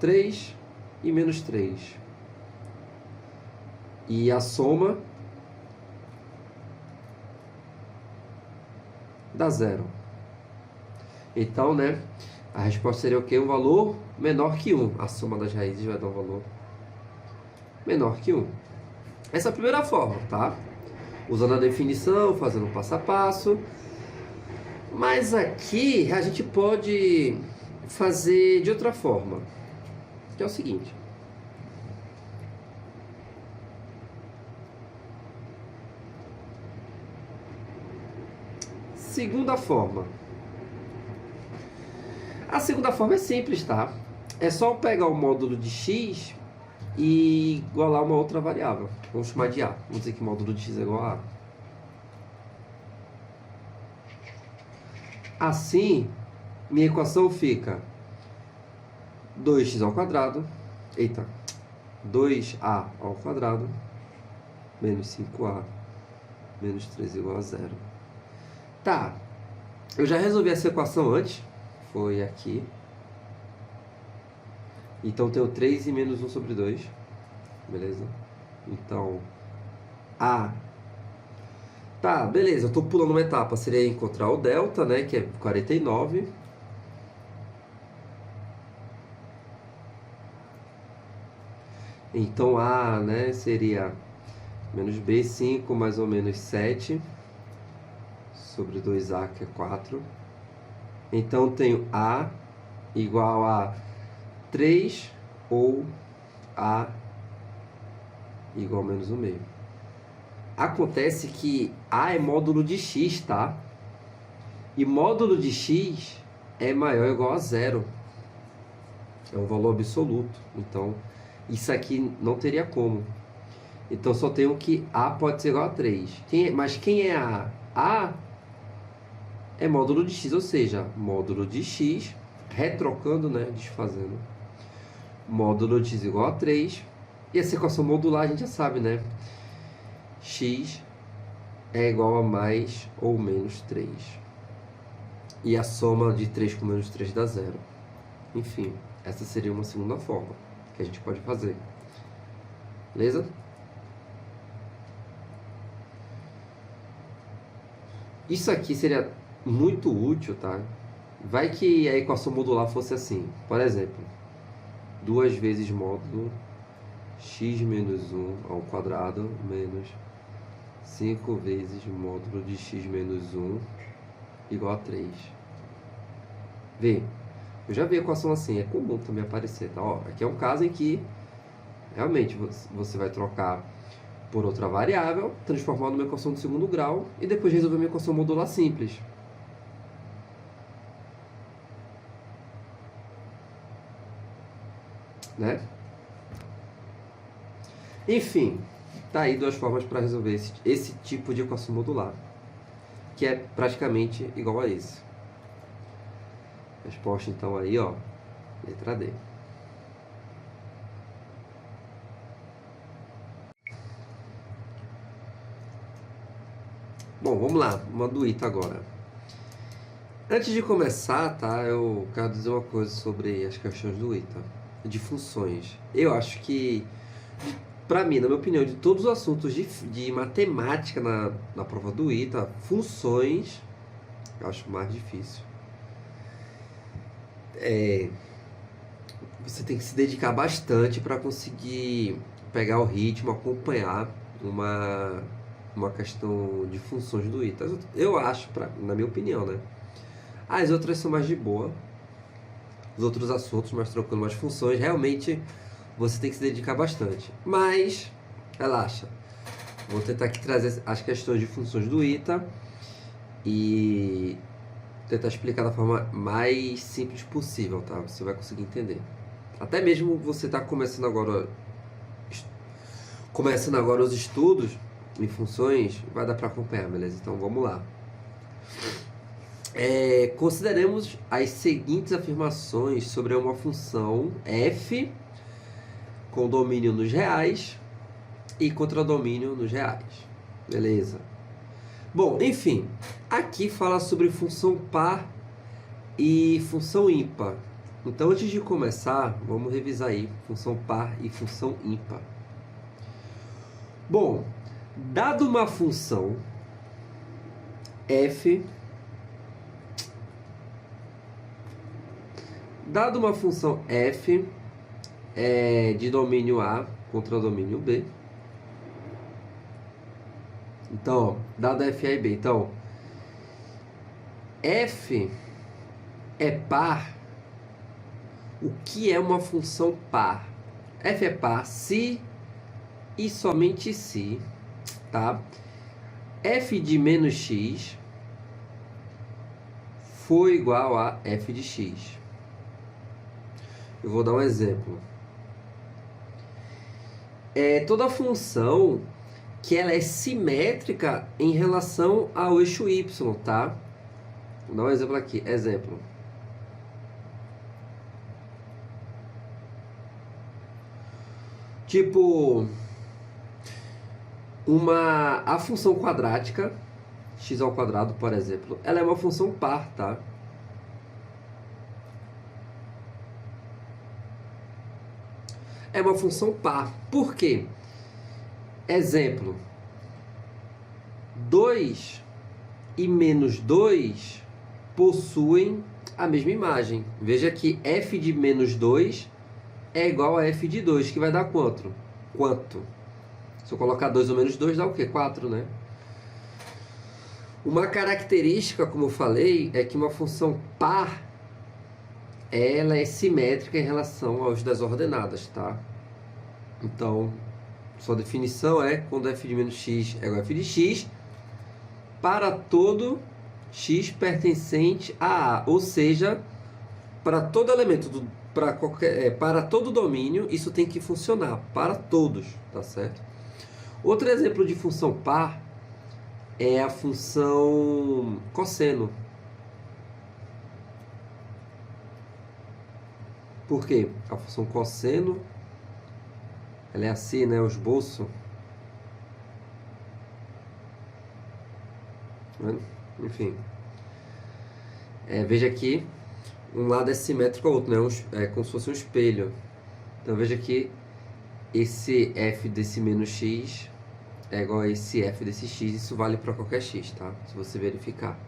3 e menos 3. E a soma dá zero. Então, né, a resposta seria o quê? Um valor menor que 1. A soma das raízes vai dar um valor menor que 1. Essa é a primeira forma, tá? Usando a definição, fazendo passo a passo. Mas aqui a gente pode fazer de outra forma, que é o seguinte. Segunda forma. A segunda forma é simples, tá? É só pegar o módulo de x e igualar uma outra variável. Vamos chamar de a. Vamos dizer que o módulo de x é igual a a. Assim, minha equação fica 2x ao quadrado, 2a ao quadrado, menos 5a, menos 3 igual a 0. Tá, eu já resolvi essa equação antes, foi aqui. Então, tenho 3 e menos 1 sobre 2, beleza? Então, a... Tá, beleza, eu tô pulando uma etapa, seria encontrar o delta, né, que é 49. Então, a, né, seria menos b, 5 mais ou menos 7 sobre 2a, que é 4. Então, tenho a igual a 3 ou a igual a menos 1 meio. Acontece que a é módulo de x, tá? E módulo de x é maior ou igual a 0. É um valor absoluto. Então, isso aqui não teria como. Então, só tenho que a pode ser igual a 3. Mas quem é a? A é módulo de x, ou seja, módulo de x, retrocando, né, desfazendo. Módulo de x igual a 3. E essa equação modular a gente já sabe, né? X é igual a mais ou menos 3. E a soma de 3 com menos 3 dá 0. Enfim, essa seria uma segunda forma que a gente pode fazer. Beleza? Isso aqui seria muito útil, tá? Vai que a equação modular fosse assim. Por exemplo, 2 vezes módulo x menos 1 ao quadrado menos 5 vezes módulo de x menos 1 igual a 3. Vê, eu já vi a equação assim, é comum também aparecer, tá? Ó, aqui é um caso em que realmente você vai trocar por outra variável, transformar numa equação de segundo grau e depois resolver uma equação modular simples. Né? Enfim, tá aí duas formas para resolver esse tipo de equação modular, que é praticamente igual a esse. Resposta então aí, ó, letra D. Bom, vamos lá, uma do ITA agora. Antes de começar, tá, eu quero dizer uma coisa sobre as questões do ITA, de funções. Eu acho que, para mim, na minha opinião, de todos os assuntos de matemática na prova do ITA, funções, eu acho mais difícil. Você tem que se dedicar bastante para conseguir pegar o ritmo, acompanhar uma questão de funções do ITA. Eu acho, na minha opinião, né? As outras são mais de boa. Os outros assuntos mais tranquilos, mais funções, realmente você tem que se dedicar bastante. Mas, relaxa. Vou tentar aqui trazer as questões de funções do ITA e tentar explicar da forma mais simples possível, tá? Você vai conseguir entender. Até mesmo você está começando agora os estudos em funções, vai dar para acompanhar, beleza? Então vamos lá. Consideremos as seguintes afirmações sobre uma função f com domínio nos reais e contradomínio nos reais. Beleza? Bom, enfim, aqui fala sobre função par e função ímpar. Então, antes de começar, vamos revisar aí função par e função ímpar. Bom, dado uma função f, dado uma função f de domínio A contra domínio B, então, dado f, A e B, então, f é par. O que é uma função par? F é par se e somente se, tá? F de menos x for igual a f de x. Eu vou dar um exemplo. Toda função que ela é simétrica em relação ao eixo y, tá? Vou dar um exemplo aqui. Exemplo. Tipo, a função quadrática, x ao quadrado, por exemplo, ela é uma função par, tá? É uma função par. Por quê? Exemplo. 2 e menos 2 possuem a mesma imagem. Veja que f de menos 2 é igual a f de 2, que vai dar quanto? Se eu colocar 2 ou menos 2, dá o quê? 4, né? Uma característica, como eu falei, é que uma função par, ela é simétrica em relação aos das ordenadas, tá? Então, sua definição é quando f de menos x é igual a f de x, para todo x pertencente a A, ou seja, para todo elemento, para todo domínio, isso tem que funcionar, para todos, tá certo? Outro exemplo de função par é a função cosseno. Por quê? A função cosseno, ela é assim, né? O esboço. Enfim. Veja aqui, um lado é simétrico ao outro, né? É como se fosse um espelho. Então veja que esse f desse menos x é igual a esse f desse x. Isso vale para qualquer x, tá? Se você verificar.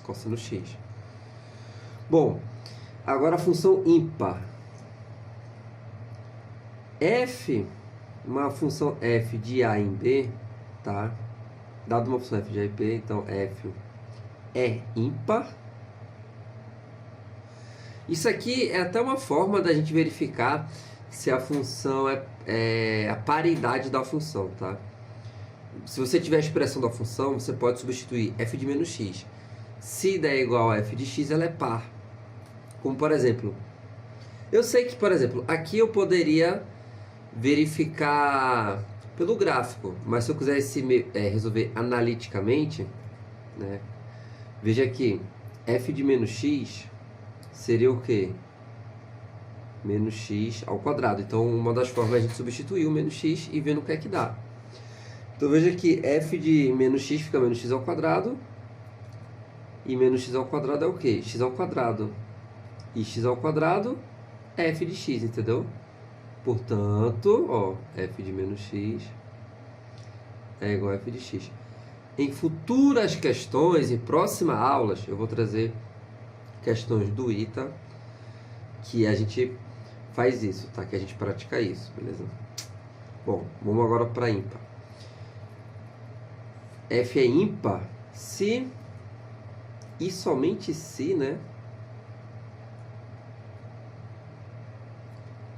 Cosseno x. Bom, agora a função ímpar. F, uma função f de A em B, tá? Dado uma função f de A em B, então f é ímpar. Isso aqui é até uma forma da gente verificar se a função é a paridade da função, tá? Se você tiver a expressão da função, você pode substituir f de menos x. Se der igual a f de x, ela é par. Como, por exemplo, eu sei que, por exemplo, aqui eu poderia verificar pelo gráfico, mas se eu quisesse resolver analiticamente, né, veja aqui, f de menos x seria o quê? Menos x ao quadrado. Então, uma das formas é a gente substituir o menos x e ver no que é que dá. Então, veja que f de menos x fica menos x ao quadrado. E menos x ao quadrado é o quê? X ao quadrado. E x ao quadrado é f de x, entendeu? Portanto, ó, f de menos x é igual a f de x. Em futuras questões, em próximas aulas, eu vou trazer questões do ITA que a gente faz isso, tá? Que a gente pratica isso, beleza? Bom, vamos agora para ímpar. F é ímpar se e somente se, né?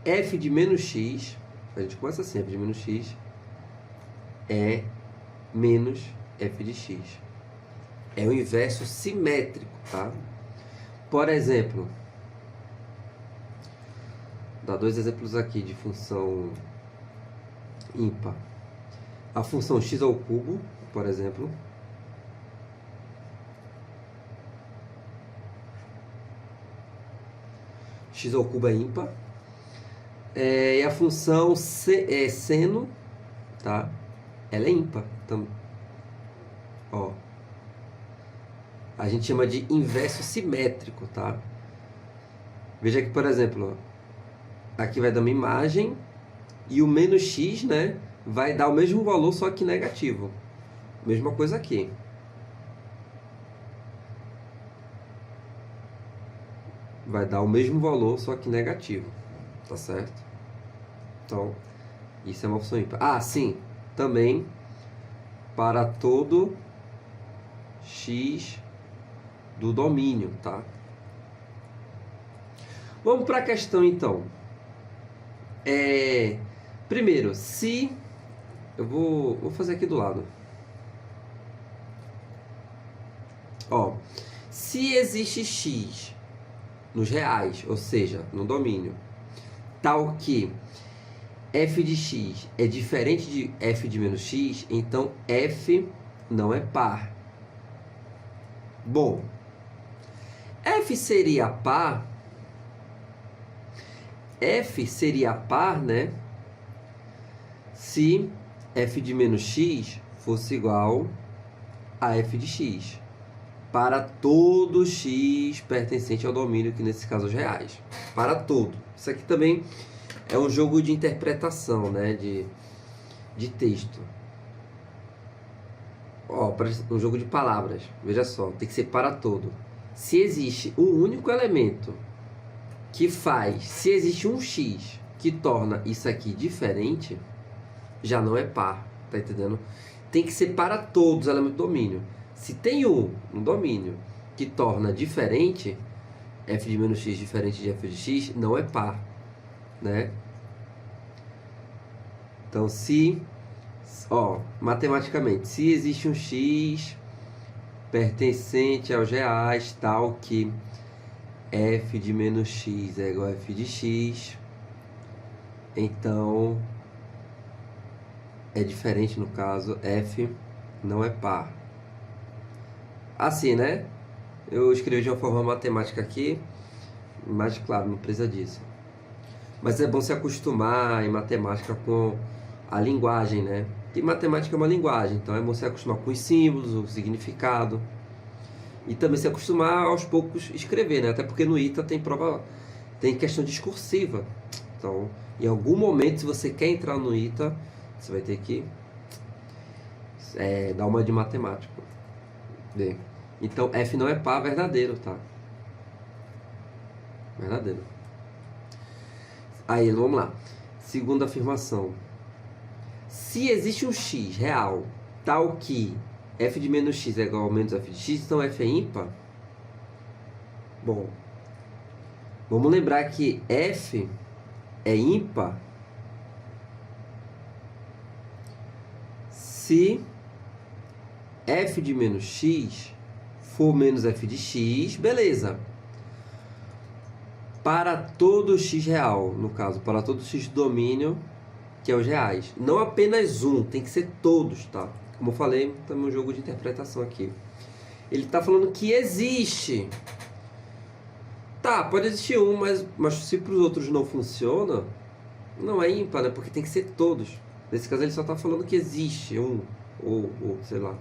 F de menos x, a gente começa assim, f de menos x é menos f de x. É o inverso simétrico, tá? Por exemplo, dá dois exemplos aqui de função ímpar. A função x ao cubo, por exemplo. X ao cubo é ímpar. E a função seno, tá? Ela é ímpar. Então, ó, a gente chama de inverso simétrico, tá? Veja que, por exemplo, aqui vai dar uma imagem E o menos x, né, vai dar o mesmo valor, só que negativo. Mesma coisa aqui. Vai dar o mesmo valor, só que negativo. Tá certo? Então, isso é uma função ímpar. Ah, sim. Também para todo x do domínio, tá? Vamos para a questão, então. Primeiro, se... Eu vou fazer aqui do lado. Ó, se existe x nos reais, ou seja, no domínio, tal que f de x é diferente de f de menos x, então f não é par. Bom, f seria par, né, se f de menos x fosse igual a f de x, para todo x pertencente ao domínio, que nesse caso os reais. Para todo. Isso aqui também é um jogo de interpretação, né, de texto. Ó, um jogo de palavras. Veja só, tem que ser para todo. Se existe um único elemento que faz, se existe um x que torna isso aqui diferente, já não é par, tá entendendo? Tem que ser para todos os elementos do domínio. Se tem um no domínio que torna diferente, f de menos x diferente de f de x, não é par, né? Então, matematicamente, se existe um x pertencente aos reais, tal que f de menos x é igual a f de x, então é diferente no caso, f não é par. Assim, né? Eu escrevi de uma forma matemática aqui, mas claro, não precisa disso. Mas é bom se acostumar em matemática com a linguagem, né? E matemática é uma linguagem, então é bom se acostumar com os símbolos, o significado. E também se acostumar aos poucos escrever, né? Até porque no ITA tem questão discursiva. Então, em algum momento, se você quer entrar no ITA, você vai ter que dar uma de matemática. Vê. Então, f não é par verdadeiro, tá? Verdadeiro. Aí, vamos lá. Segunda afirmação. Se existe um x real, tal que f de menos x é igual a menos f de x, então f é ímpar? Bom, vamos lembrar que f é ímpar se f de menos x for menos f de x, beleza. Para todo x real, no caso, para todo x do domínio, que é os reais. Não apenas um, tem que ser todos, tá? Como eu falei, também um jogo de interpretação aqui. Ele está falando que existe. Tá, pode existir um, mas se para os outros não funciona, não é ímpar, né? Porque tem que ser todos. Nesse caso ele só está falando que existe um, ou sei lá.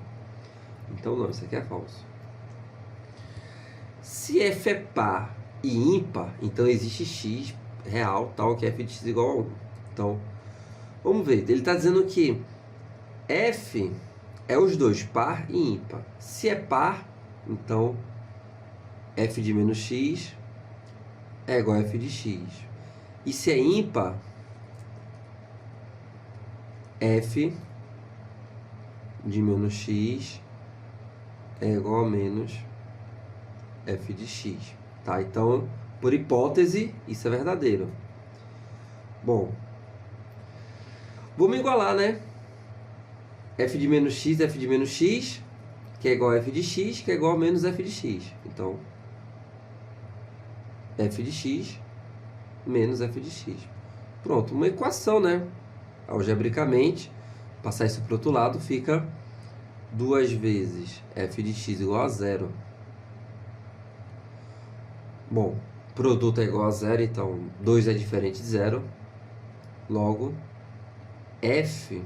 Então não, isso aqui é falso. Se f é par e ímpar, então existe x real, tal que f de x igual a 1. Então, vamos ver. Ele está dizendo que f é os dois, par e ímpar. Se é par, então f de menos x é igual a f de x. E se é ímpar, f de menos x é igual a menos f de x. Tá? Então, por hipótese, isso é verdadeiro. Bom, vamos igualar, né? F de menos x, que é igual a f de x, que é igual a menos f de x. Então, f de x menos f de x. Pronto, uma equação, né? Algebricamente, passar isso para o outro lado, fica 2 vezes f de x igual a 0. Bom, produto é igual a 0, então 2 é diferente de 0. Logo, f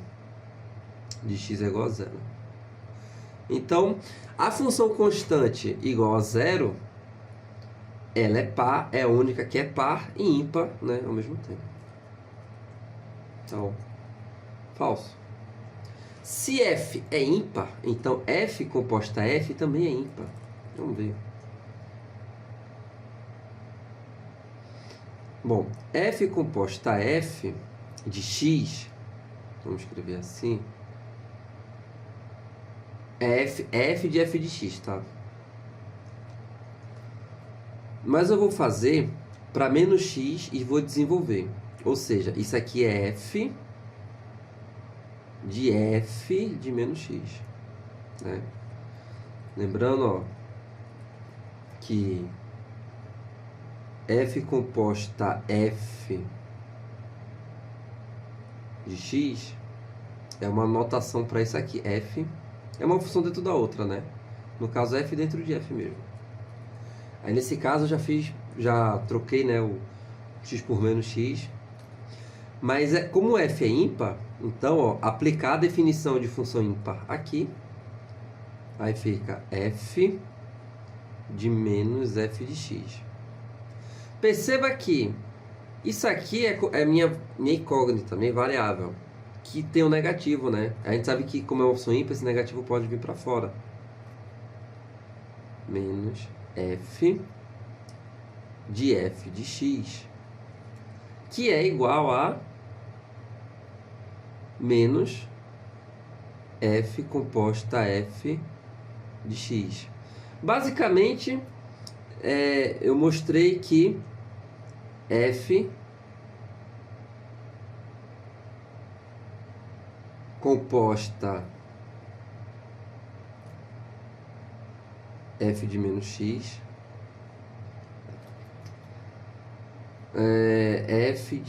de x é igual a 0. Então, a função constante igual a 0, ela é par, é a única que é par e ímpar, né, ao mesmo tempo. Então, falso. Se f é ímpar, então f composta f também é ímpar. Vamos ver. Bom, f composta f de x, vamos escrever assim, é f de f de x, tá? Mas eu vou fazer para menos x e vou desenvolver. Ou seja, isso aqui é f de menos x, né? Lembrando, ó, que f composta f de x é uma notação para isso aqui. F é uma função dentro da outra, né? No caso, f dentro de f mesmo. Aí nesse caso eu já troquei, né, o x por menos x. Mas como f é ímpar, então, ó, aplicar a definição de função ímpar aqui, aí fica f de menos f de x. Perceba que isso aqui é minha incógnita, minha variável, que tem um negativo, né? A gente sabe que como é uma função ímpar, esse negativo pode vir para fora. Menos f de x, que é igual a menos f composta f de x. Basicamente, eu mostrei que f composta f de menos x f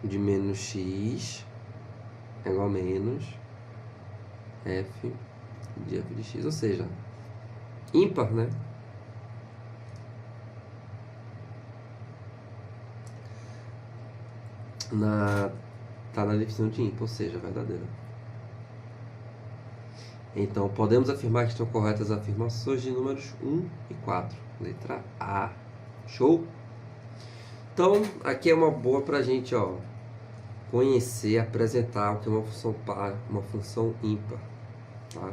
de menos x é igual a menos f de x, ou seja, ímpar, né? Tá na definição de ímpar, ou seja, verdadeira. Então, podemos afirmar que estão corretas as afirmações de números 1 e 4. Letra A. Show? Então, aqui é uma boa pra gente, ó, conhecer, apresentar o que é uma função par, uma função ímpar, tá?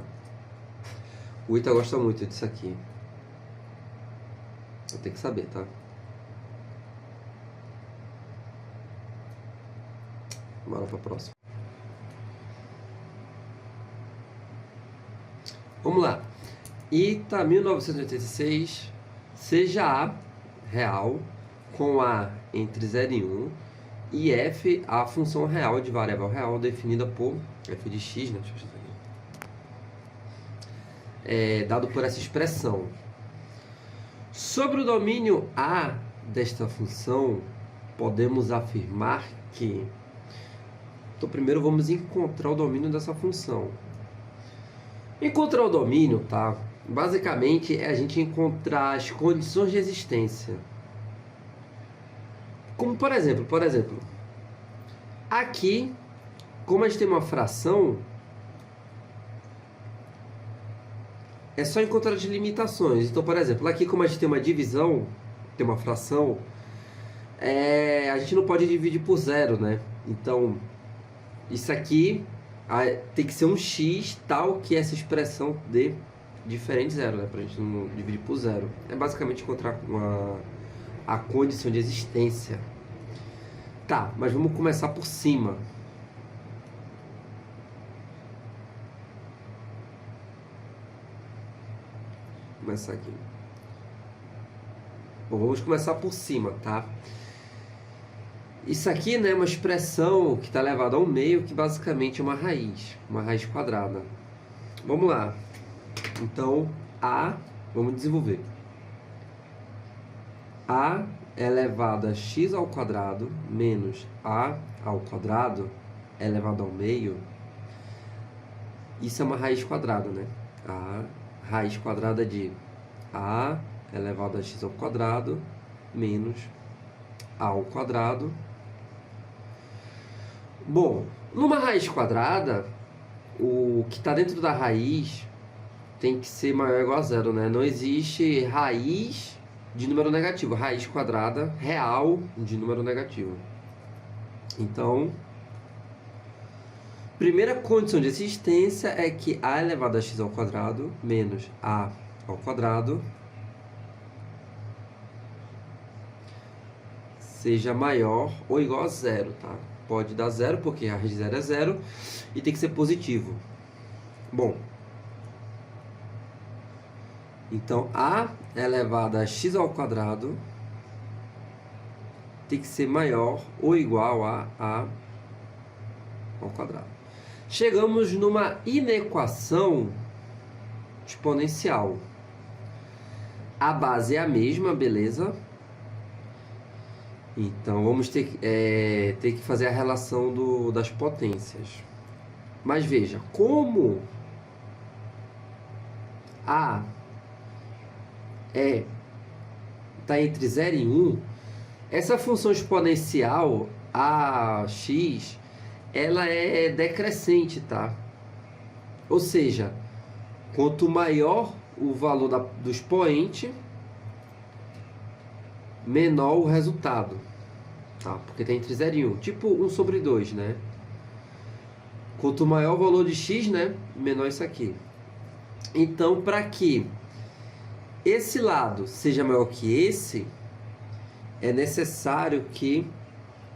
O Ita gosta muito disso aqui. Eu tenho que saber, tá? Bora pra próxima. Vamos lá. Ita 1986, seja A real com A entre 0 e 1 e F a função real de variável real definida por f de x, né? Deixa eu aqui. Dado por essa expressão. Sobre o domínio A desta função, podemos afirmar que... Então, primeiro vamos encontrar o domínio dessa função. Encontrar o domínio, tá? Basicamente é a gente encontrar as condições de existência. Como por exemplo, aqui, como a gente tem uma fração, é só encontrar as limitações. Então, por exemplo, aqui como a gente tem uma divisão, tem uma fração, a gente não pode dividir por zero, né? Então, isso aqui tem que ser um x tal que essa expressão dê diferente de zero, né? Pra gente não dividir por zero. É basicamente encontrar a condição de existência. Tá, mas vamos começar por cima. Começar aqui. Bom, vamos começar por cima, tá? Isso aqui, né, é uma expressão que está elevada ao meio, que basicamente é uma raiz quadrada. Vamos lá. Então, A, vamos desenvolver. A elevado a x ao quadrado menos A ao quadrado elevado ao meio. Isso é uma raiz quadrada, né? A raiz quadrada de A elevado a x ao quadrado menos A ao quadrado. Bom, numa raiz quadrada, o que está dentro da raiz tem que ser maior ou igual a zero, né? Não existe raiz de número negativo, raiz quadrada real de número negativo. Então, primeira condição de existência é que a elevado a x ao quadrado menos a ao quadrado seja maior ou igual a zero, tá? Pode dar zero, porque a raiz de zero é zero, e tem que ser positivo. Bom, então a elevado a x ao quadrado tem que ser maior ou igual a ao quadrado. Chegamos numa inequação exponencial. A base é a mesma, beleza? Então vamos ter que fazer a relação das potências. Mas veja, como a está entre 0 e 1, essa função exponencial, a x, ela é decrescente, tá? Ou seja, quanto maior o valor do expoente, menor o resultado, tá? Porque está entre 0 e 1, tipo 1 sobre 2, né? Quanto maior o valor de x, né, menor isso aqui. Então, para que esse lado seja maior que esse, é necessário que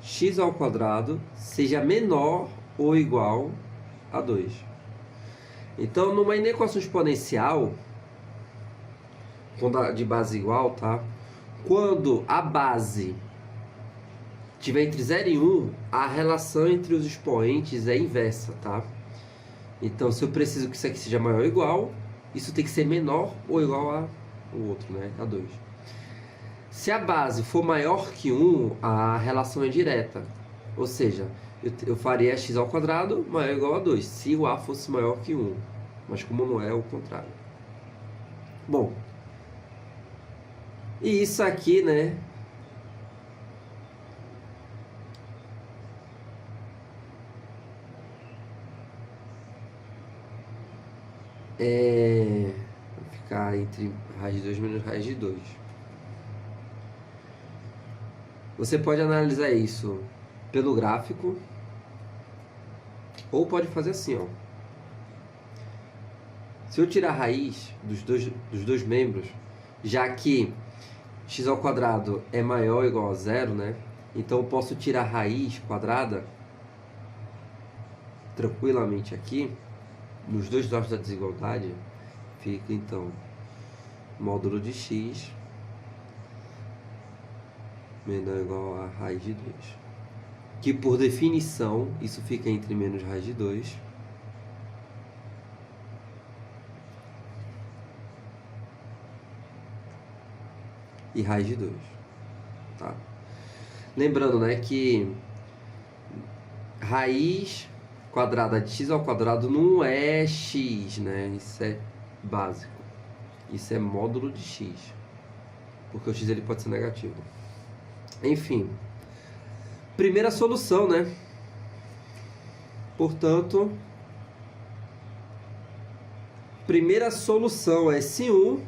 x ao quadrado seja menor ou igual a 2. Então, numa inequação exponencial, de base igual, tá? Quando a base tiver entre 0 e 1, a relação entre os expoentes é inversa, tá? Então, se eu preciso que isso aqui seja maior ou igual, isso tem que ser menor ou igual a o outro, né? A 2. Se a base for maior que 1, a relação é direta. Ou seja, eu faria x ao quadrado maior ou igual a 2, se o a fosse maior que 1. Mas como não é, é o contrário. Bom, e isso aqui, né? Vai ficar entre raiz de 2 menos raiz de 2. Você pode analisar isso pelo gráfico, ou pode fazer assim, ó. Se eu tirar a raiz dos dois membros, já que x ao quadrado é maior ou igual a zero, né? Então eu posso tirar a raiz quadrada tranquilamente aqui, nos dois lados da desigualdade, fica então módulo de x menor ou igual a raiz de 2. Que por definição, isso fica entre menos raiz de 2 e raiz de 2, tá? Lembrando, né, que raiz quadrada de x ao quadrado não é x, né? Isso é básico. Isso é módulo de x, porque o x ele pode ser negativo. Enfim, primeira solução, né? Portanto, primeira solução é S1,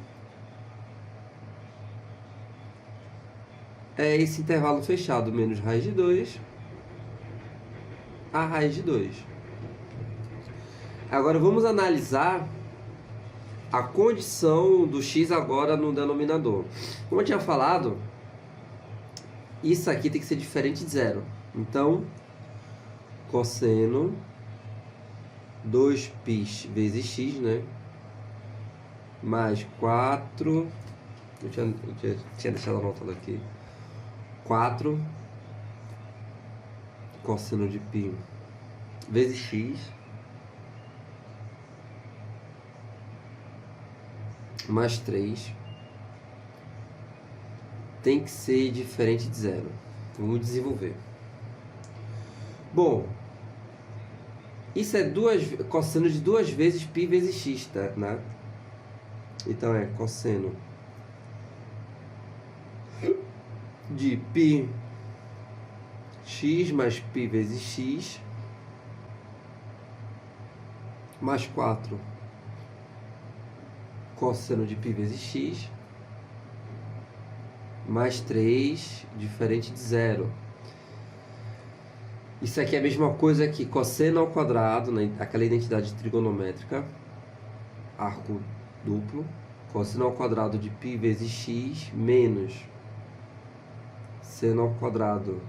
é esse intervalo fechado menos raiz de 2 a raiz de 2. Agora vamos analisar a condição do x agora no denominador. Como eu tinha falado, isso aqui tem que ser diferente de zero. Então, cosseno 2π vezes x, né? Mais 4... Eu tinha deixado anotado aqui. 4 cosseno de π vezes x mais 3 tem que ser diferente de zero. Vamos desenvolver. Bom, isso é cosseno de 2 vezes π vezes x, tá, né? Então é cosseno de π x mais π vezes x mais 4 cosseno de π vezes x mais 3 diferente de 0. Isso aqui é a mesma coisa que cosseno ao quadrado, né? Aquela identidade trigonométrica, arco duplo, cosseno ao quadrado de π vezes x menos seno ao quadrado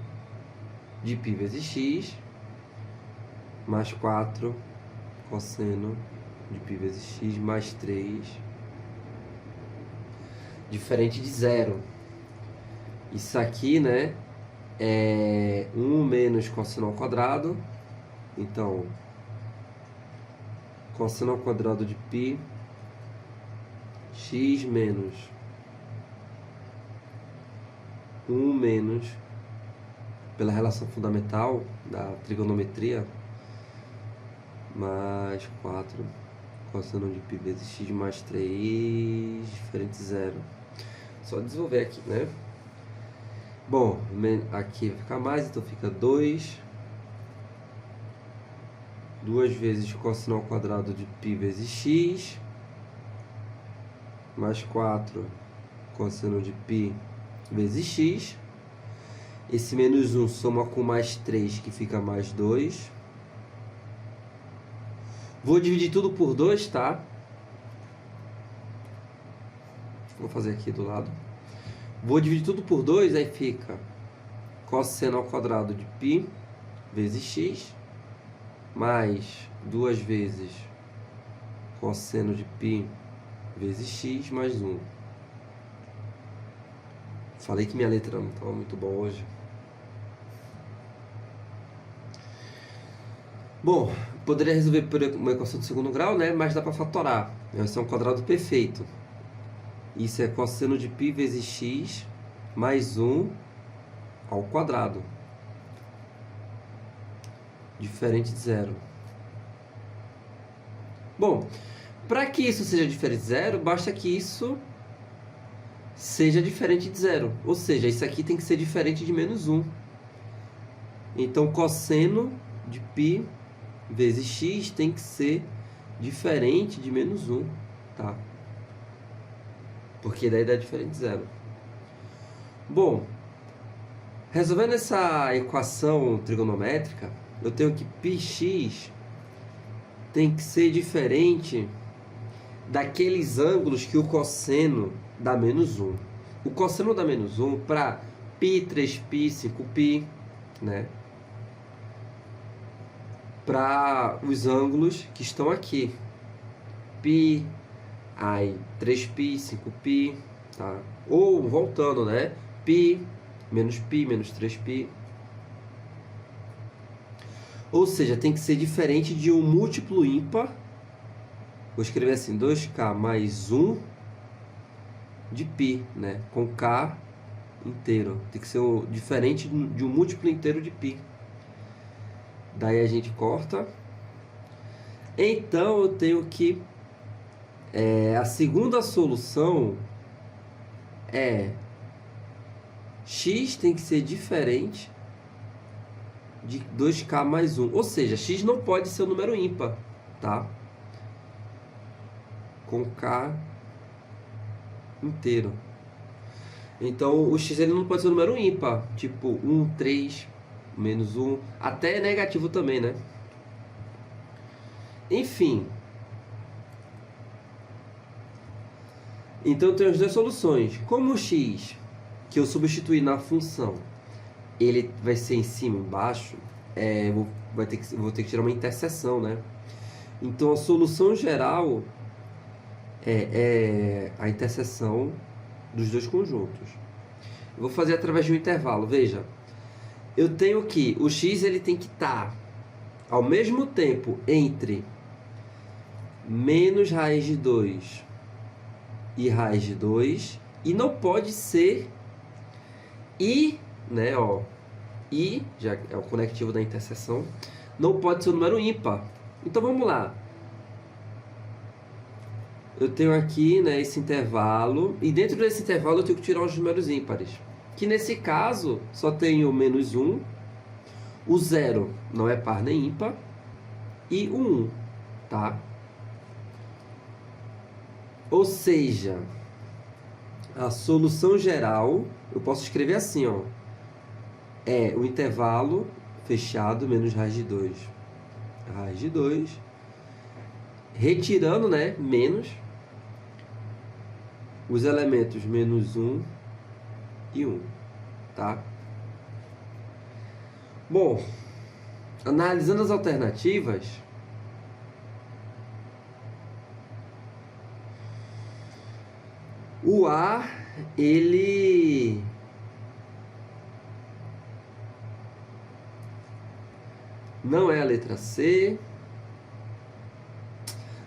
de π vezes x mais 4 cosseno de π vezes x mais 3 diferente de 0. Isso aqui, né, é 1 menos cosseno ao quadrado. Então, cosseno ao quadrado de π x menos 1 menos, pela relação fundamental da trigonometria, mais 4 cosseno de π vezes x mais 3 diferente de 0. Só desenvolver aqui, né? Bom, aqui vai ficar mais, então fica 2 vezes cosseno ao quadrado de π vezes x mais 4 cosseno de π vezes x. Esse menos 1 soma com mais 3, que fica mais 2. Vou dividir tudo por 2, tá? Vou fazer aqui do lado. Vou dividir tudo por 2, aí fica cosseno ao quadrado de π vezes x mais 2 vezes cosseno de π vezes x mais 1. Falei que minha letra não estava muito boa hoje. Bom, poderia resolver por uma equação de segundo grau, né? Mas dá para fatorar. Esse é um quadrado perfeito. Isso é cosseno de π vezes x mais 1 ao quadrado. Diferente de 0. Bom, para que isso seja diferente de 0, basta que isso seja diferente de 0. Ou seja, isso aqui tem que ser diferente de menos 1. Então, cosseno de π vezes x tem que ser diferente de menos 1, tá? Porque daí dá diferente de 0. Bom, resolvendo essa equação trigonométrica, eu tenho que πx tem que ser diferente daqueles ângulos que o cosseno dá menos 1. O cosseno dá menos 1 para π, 3π, 5π, né? Para os ângulos que estão aqui. π, aí 3π, 5π, tá? Ou voltando, né? π, menos 3π. Ou seja, tem que ser diferente de um múltiplo ímpar. Vou escrever assim, 2k mais 1 de π, né? Com k inteiro. Tem que ser diferente de um múltiplo inteiro de π. Daí a gente corta. Então, eu tenho que... a segunda solução é... x tem que ser diferente de 2k mais 1. Ou seja, x não pode ser um número ímpar, tá? Com k inteiro. Então, o x ele não pode ser um número ímpar. Tipo, 1, 3, menos 1. Até é negativo também, né? Enfim. Então, eu tenho as duas soluções. Como o x, que eu substituí na função, ele vai ser em cima e embaixo, vou ter que tirar uma interseção, né? Então, a solução geral é a interseção dos dois conjuntos. Eu vou fazer através de um intervalo. Veja, eu tenho que o x ele tem que estar ao mesmo tempo entre menos raiz de 2 e raiz de 2, e não pode ser i, né, ó, i, já é o conectivo da interseção, não pode ser um número ímpar. Então vamos lá. Eu tenho aqui, né, esse intervalo, e dentro desse intervalo eu tenho que tirar os números ímpares, que nesse caso só tenho menos 1, o 0 não é par nem ímpar, e o 1, tá? Ou seja, a solução geral eu posso escrever assim, ó. É o intervalo fechado menos raiz de 2. Raiz de 2. Retirando, né, menos os elementos menos 1 e 1, tá? Bom, analisando as alternativas, o A, ele não é a letra C,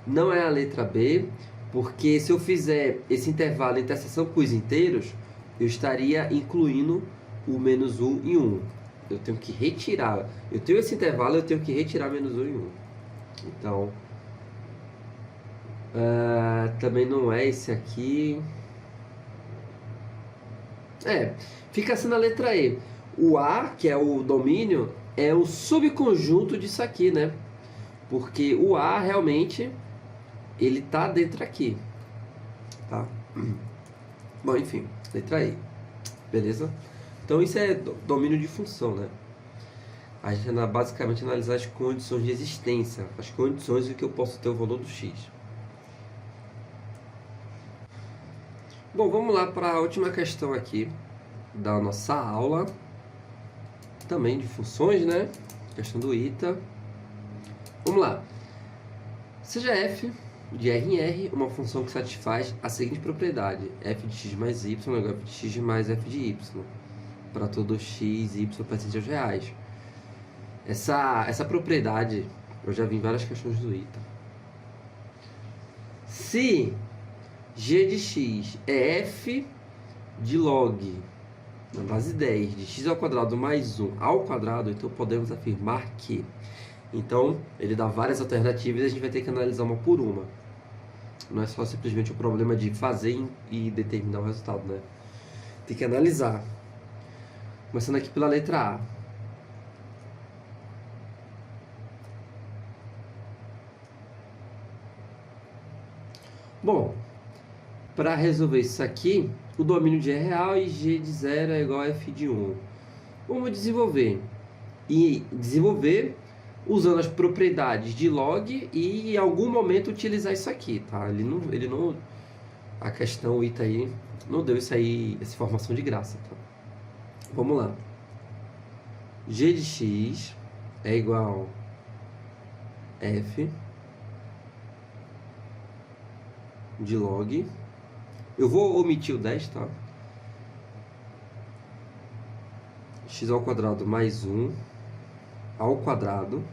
não é a letra B, porque se eu fizer esse intervalo entre interseção com os inteiros, eu estaria incluindo o menos 1 e 1. Eu tenho que retirar. Eu tenho esse intervalo, eu tenho que retirar menos 1 e 1. Então, também não é esse aqui. Fica assim na letra E. O A, que é o domínio, é o subconjunto disso aqui, né? Porque o A realmente ele tá dentro aqui, tá? Bom, enfim, letra E, beleza? Então isso é domínio de função, né? A gente vai basicamente analisar as condições de existência, as condições em que eu posso ter o valor do x. Bom, vamos lá para a última questão aqui da nossa aula, também de funções, né? Questão do ITA. Vamos lá. Seja f de R em R uma função que satisfaz a seguinte propriedade: f de x mais y é igual a f de x mais f de y, para todo x e y pertencentes aos reais. Essa propriedade eu já vi em várias questões do ITA. Se g de x é f de log na base 10 de x ao quadrado mais 1 ao quadrado, então podemos afirmar que... Então, ele dá várias alternativas e a gente vai ter que analisar uma por uma. Não é só simplesmente o problema de fazer e determinar o resultado, né? Tem que analisar. Começando aqui pela letra A. Bom, para resolver isso aqui, o domínio de E é real e g de 0 é igual a f de 1. Vamos desenvolver. E desenvolver usando as propriedades de log e em algum momento utilizar isso aqui, tá? Ele não a questão ITA aí não deu isso aí, essa informação de graça, tá? Vamos lá. G de x é igual a f de log. Eu vou omitir o 10, tá? X ao quadrado mais 1 ao quadrado.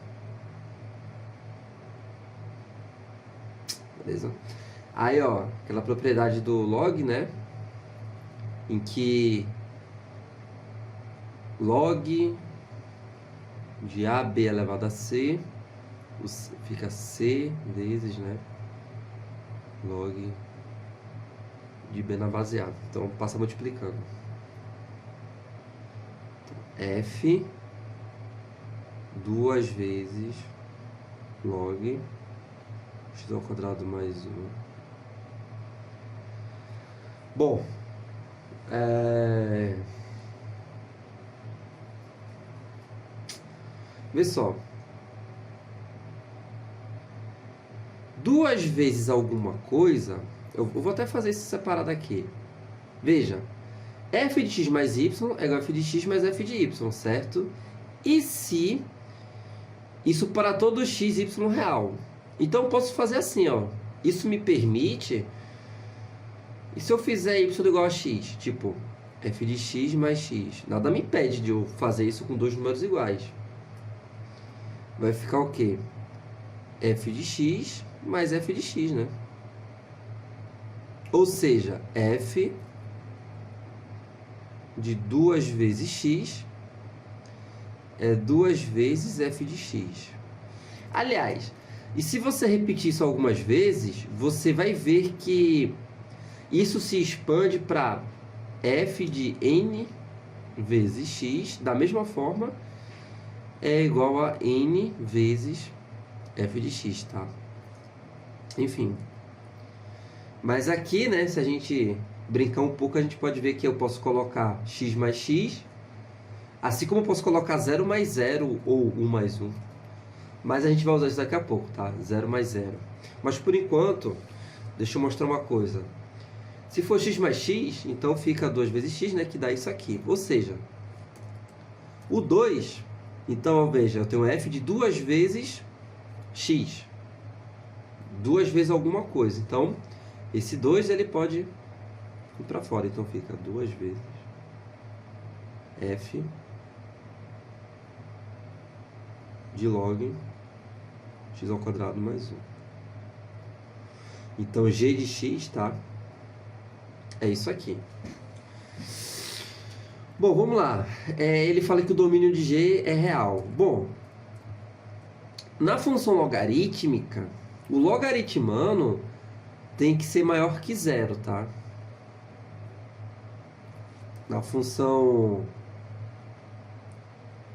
Beleza? Aí, ó, aquela propriedade do log, né? Em que log de AB elevado a C fica C vezes, né? Log de B na base A. Então, passa multiplicando. F duas vezes log x ao quadrado mais 1. Bom, vê só. Duas vezes alguma coisa, eu vou até fazer isso separado aqui. Veja, f de x mais y é igual a f de x mais f de y, certo? E se isso para todo x, y real? Então eu posso fazer assim, ó. Isso me permite... E se eu fizer y igual a x? Tipo, f de x mais x. Nada me impede de eu fazer isso com dois números iguais. Vai ficar o quê? F de x mais f de x, né? Ou seja, f de 2 vezes x é 2 vezes f de x. Aliás, e se você repetir isso algumas vezes, você vai ver que isso se expande para f de n vezes x, da mesma forma, é igual a n vezes f de x, tá? Enfim. Mas aqui, né, se a gente brincar um pouco, a gente pode ver que eu posso colocar x mais x, assim como eu posso colocar 0 mais 0 ou 1 mais 1. Mas a gente vai usar isso daqui a pouco, tá? 0 mais 0. Mas por enquanto, deixa eu mostrar uma coisa. Se for x mais x, então fica 2 vezes x, né? Que dá isso aqui. Ou seja, o 2, então veja, eu tenho f de 2 vezes x. 2 vezes alguma coisa. Então, esse 2 ele pode ir para fora. Então fica 2 vezes f de log x ao quadrado mais 1. Então, g de x, tá? É isso aqui. Bom, vamos lá. Ele fala que o domínio de g é real. Bom, na função logarítmica, o logaritmano tem que ser maior que 0, tá? Na função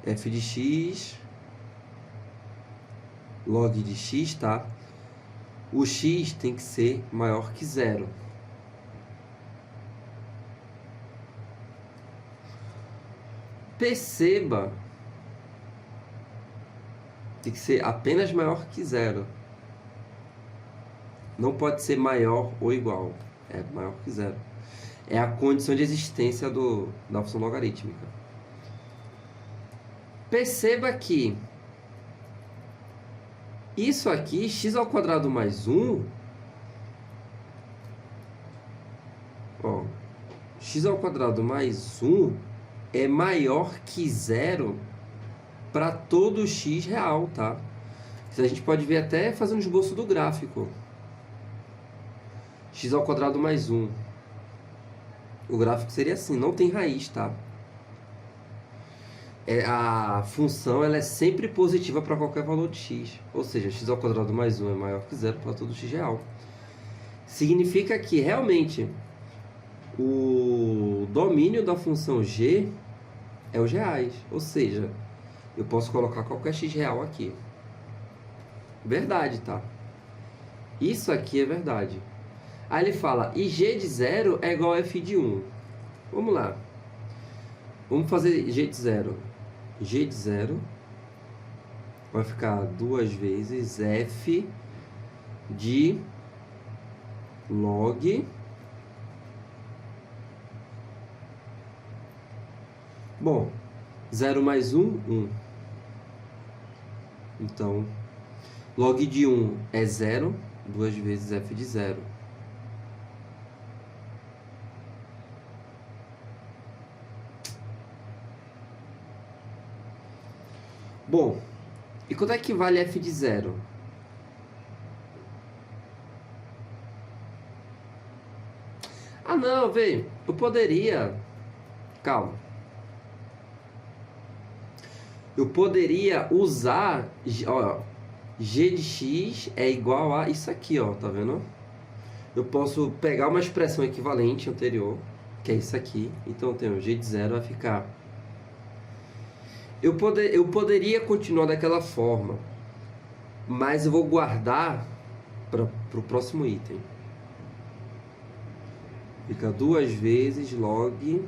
f de x, log de x, tá? O x tem que ser maior que 0. Perceba, tem que ser apenas maior que 0. Não pode ser maior ou igual. É maior que 0. É a condição de existência da função logarítmica. Perceba que isso aqui, x ao quadrado mais 1, ó, x ao quadrado mais 1 é maior que 0 para todo x real, tá? Isso a gente pode ver até fazendo esboço do gráfico. X ao quadrado mais 1. O gráfico seria assim, não tem raiz, tá? A função ela é sempre positiva para qualquer valor de x. Ou seja, x ao quadrado mais 1 é maior que 0 para todo x real. Significa que realmente o domínio da função g é os reais. Ou seja, eu posso colocar qualquer x real aqui. Verdade, tá? Isso aqui é verdade. Aí ele fala, e g de 0 é igual a f de 1. Vamos lá. Vamos fazer g de 0. G de 0 vai ficar 2 vezes f de log. Bom, 0 mais 1, 1. Então, log de 1 é 0, 2 vezes f de 0. Bom, e quanto é que vale f de 0? Ah, não, vê, eu poderia... Calma. Eu poderia usar... Ó, g de x é igual a isso aqui, ó, tá vendo? Eu posso pegar uma expressão equivalente anterior, que é isso aqui. Então, eu tenho g de 0 vai ficar... Eu poderia continuar daquela forma, mas eu vou guardar para o próximo item. Fica 2 vezes log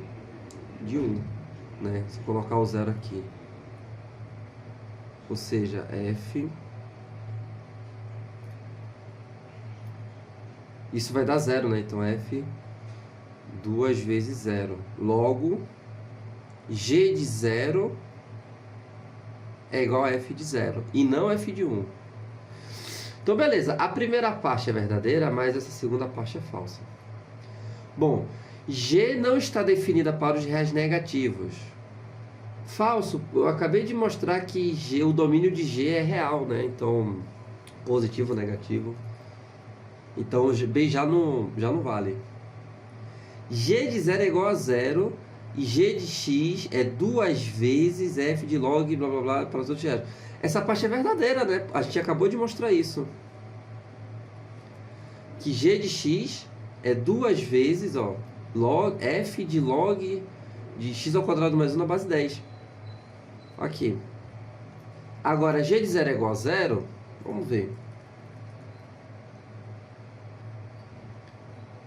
de 1, né? Se eu colocar o 0 aqui. Ou seja, f... Isso vai dar 0, né? Então, f 2 vezes 0. Logo, g de 0... é igual a f de 0 e não f de 1. Então, beleza. A primeira parte é verdadeira, mas essa segunda parte é falsa. Bom, g não está definida para os reais negativos. Falso. Eu acabei de mostrar que g, o domínio de g é real, né? Então, positivo ou negativo. Então, b já não vale. G de 0 é igual a 0... e g de x é 2 vezes f de log, blá blá blá, para os outros reais. Essa parte é verdadeira, né? A gente acabou de mostrar isso. Que g de x é 2 vezes, ó, log, f de log de x ao quadrado mais 1 na base 10. Aqui. Agora, g de 0 é igual a 0. Vamos ver.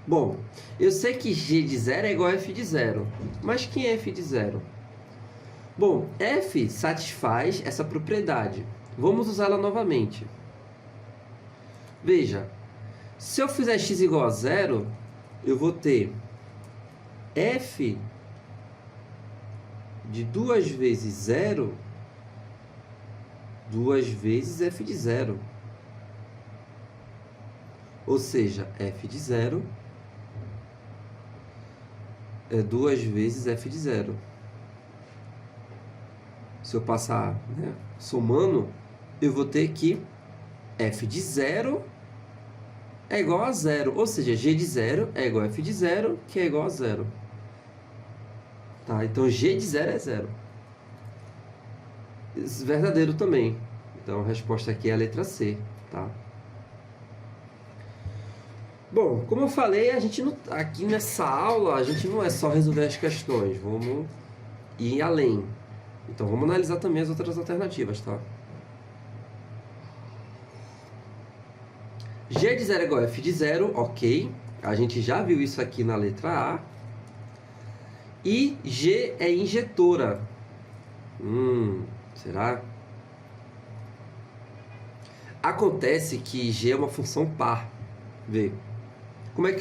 Bom, eu sei que g de 0 é igual a f de 0. Mas quem é f de 0? Bom, f satisfaz essa propriedade. Vamos usá-la novamente. Veja, se eu fizer x igual a 0, eu vou ter f de 2 vezes 0, 2 vezes f de 0. Ou seja, f de 0 é 2 vezes f de 0. Se eu passar, né, somando, eu vou ter que f de 0 é igual a 0. Ou seja, g de 0 é igual a f de 0, que é igual a 0. Tá? Então, g de 0 é 0. Isso é verdadeiro também. Então, a resposta aqui é a letra C. Tá? Bom, como eu falei, a gente não, aqui nessa aula, a gente não é só resolver as questões. Vamos ir além. Então, vamos analisar também as outras alternativas, tá? G de 0 é igual a f de 0, ok. A gente já viu isso aqui na letra A. E G é injetora. Será? Acontece que G é uma função par. Vê. Como é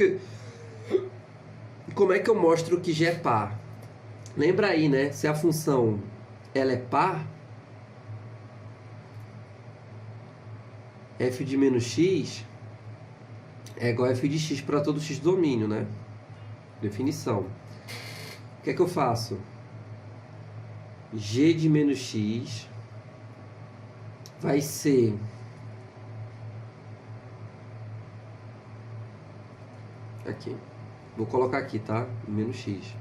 que eu mostro que G é par? Lembra aí, né? Se a função ela é par, f de menos x é igual a f de x para todo x do domínio, né? Definição. O que é que eu faço? G de menos x vai ser aqui. Vou colocar aqui, tá? Menos x.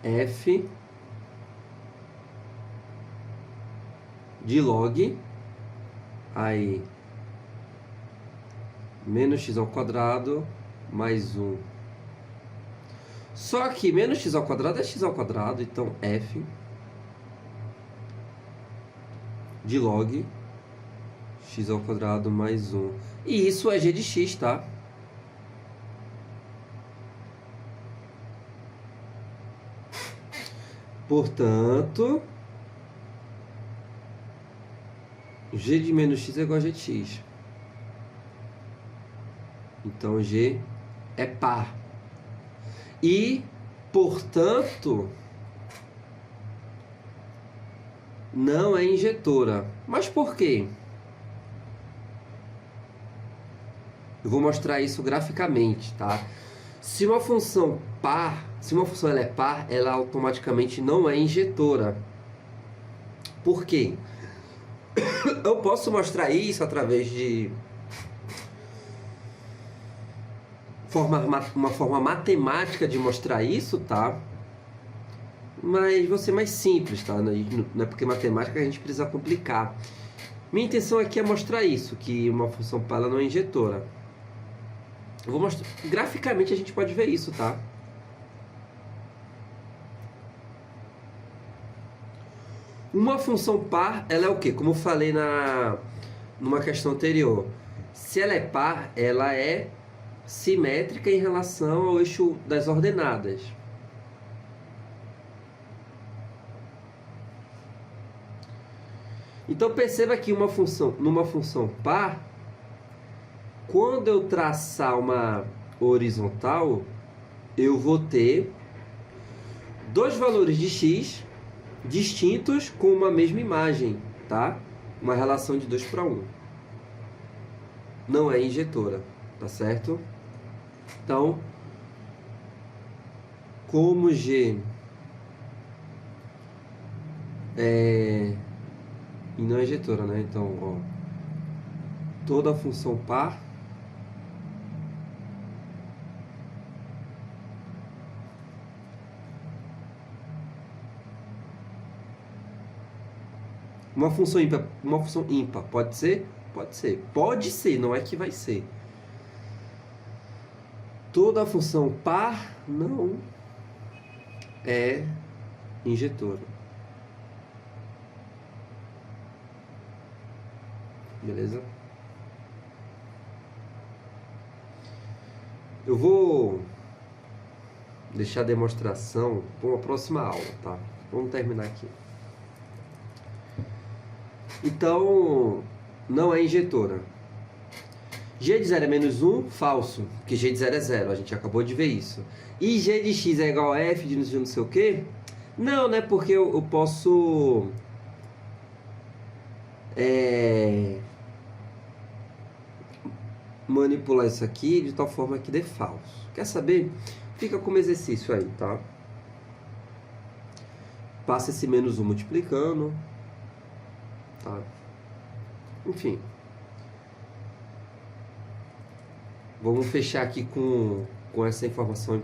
F de log aí menos x ao quadrado mais 1. Só que menos x ao quadrado é x ao quadrado, então f de log x ao quadrado mais 1. E isso é g de x, tá? Portanto, g de menos x é igual a g de x. Então, g é par. E, portanto, não é injetora. Mas por quê? Eu vou mostrar isso graficamente, tá? Se uma função ela é par, ela automaticamente não é injetora. Por quê? Eu posso mostrar isso através de uma forma matemática de mostrar isso, tá? Mas vou ser mais simples, tá? Não é porque matemática a gente precisa complicar. Minha intenção aqui é mostrar isso, que uma função par ela não é injetora. Eu vou mostrar. Graficamente a gente pode ver isso, tá? Uma função par, ela é o quê? Como eu falei numa questão anterior. Se ela é par, ela é simétrica em relação ao eixo das ordenadas. Então perceba que numa função par, quando eu traçar uma horizontal, eu vou ter dois valores de x distintos com uma mesma imagem, tá? Uma relação de 2 para 1. Não é injetora, tá certo? Então, como G e não é injetora, né? Então, ó, toda função par uma função ímpar pode ser? Pode ser. Pode ser, não é que vai ser. Toda função par não é injetora. Beleza? Eu vou deixar a demonstração para uma próxima aula, tá? Vamos terminar aqui. Então, não é injetora. G de 0 é menos 1, falso, porque G de 0 é 0, a gente acabou de ver isso. E G de x é igual a F de não sei o quê? Não, né? Porque eu posso... manipular isso aqui de tal forma que dê falso. Quer saber? Fica como exercício aí, tá? Passa esse menos 1 multiplicando, tá? Enfim. Vamos fechar aqui com essa informação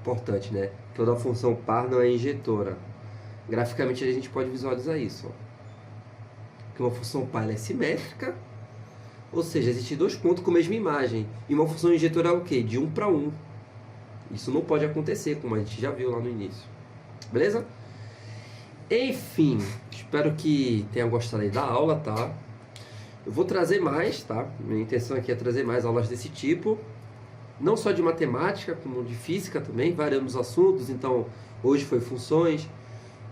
importante, né? Toda função par não é injetora. Graficamente a gente pode visualizar isso, ó. Que uma função par ela é simétrica, ou seja, existem dois pontos com a mesma imagem. E uma função injetora é o quê? De 1 para 1. Isso não pode acontecer, como a gente já viu lá no início. Beleza? Enfim, espero que tenha gostado aí da aula, tá? Eu vou trazer mais, tá? Minha intenção aqui é trazer mais aulas desse tipo. Não só de matemática, como de física também, variando os assuntos. Então, hoje foi funções.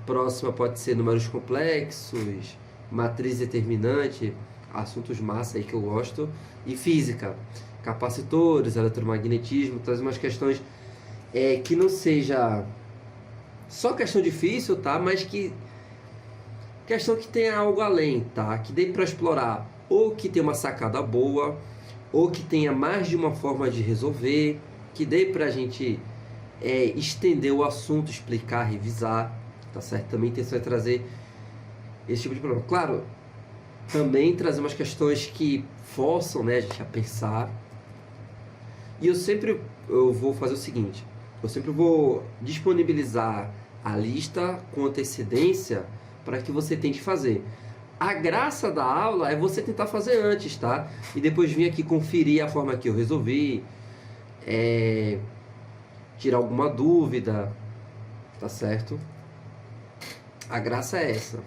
Próxima pode ser números complexos, matriz determinante, assuntos massa aí que eu gosto. E física, capacitores, eletromagnetismo, trazer umas questões que não seja só questão difícil, tá? Mas que questão que tenha algo além, tá? Que dê para explorar, ou que tenha uma sacada boa, ou que tenha mais de uma forma de resolver, que dê pra gente estender o assunto, explicar, revisar, tá certo? Também a intenção é trazer esse tipo de problema. Claro, também trazer umas questões que forçam, né, a gente a pensar. E eu vou fazer o seguinte, eu sempre vou disponibilizar a lista com antecedência para que você tente fazer. A graça da aula é você tentar fazer antes, tá? E depois vir aqui conferir a forma que eu resolvi, tirar alguma dúvida, tá certo? A graça é essa.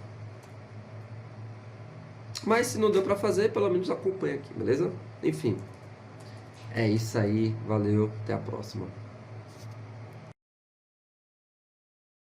Mas se não deu para fazer, pelo menos acompanha aqui, beleza? Enfim, é isso aí, valeu, até a próxima.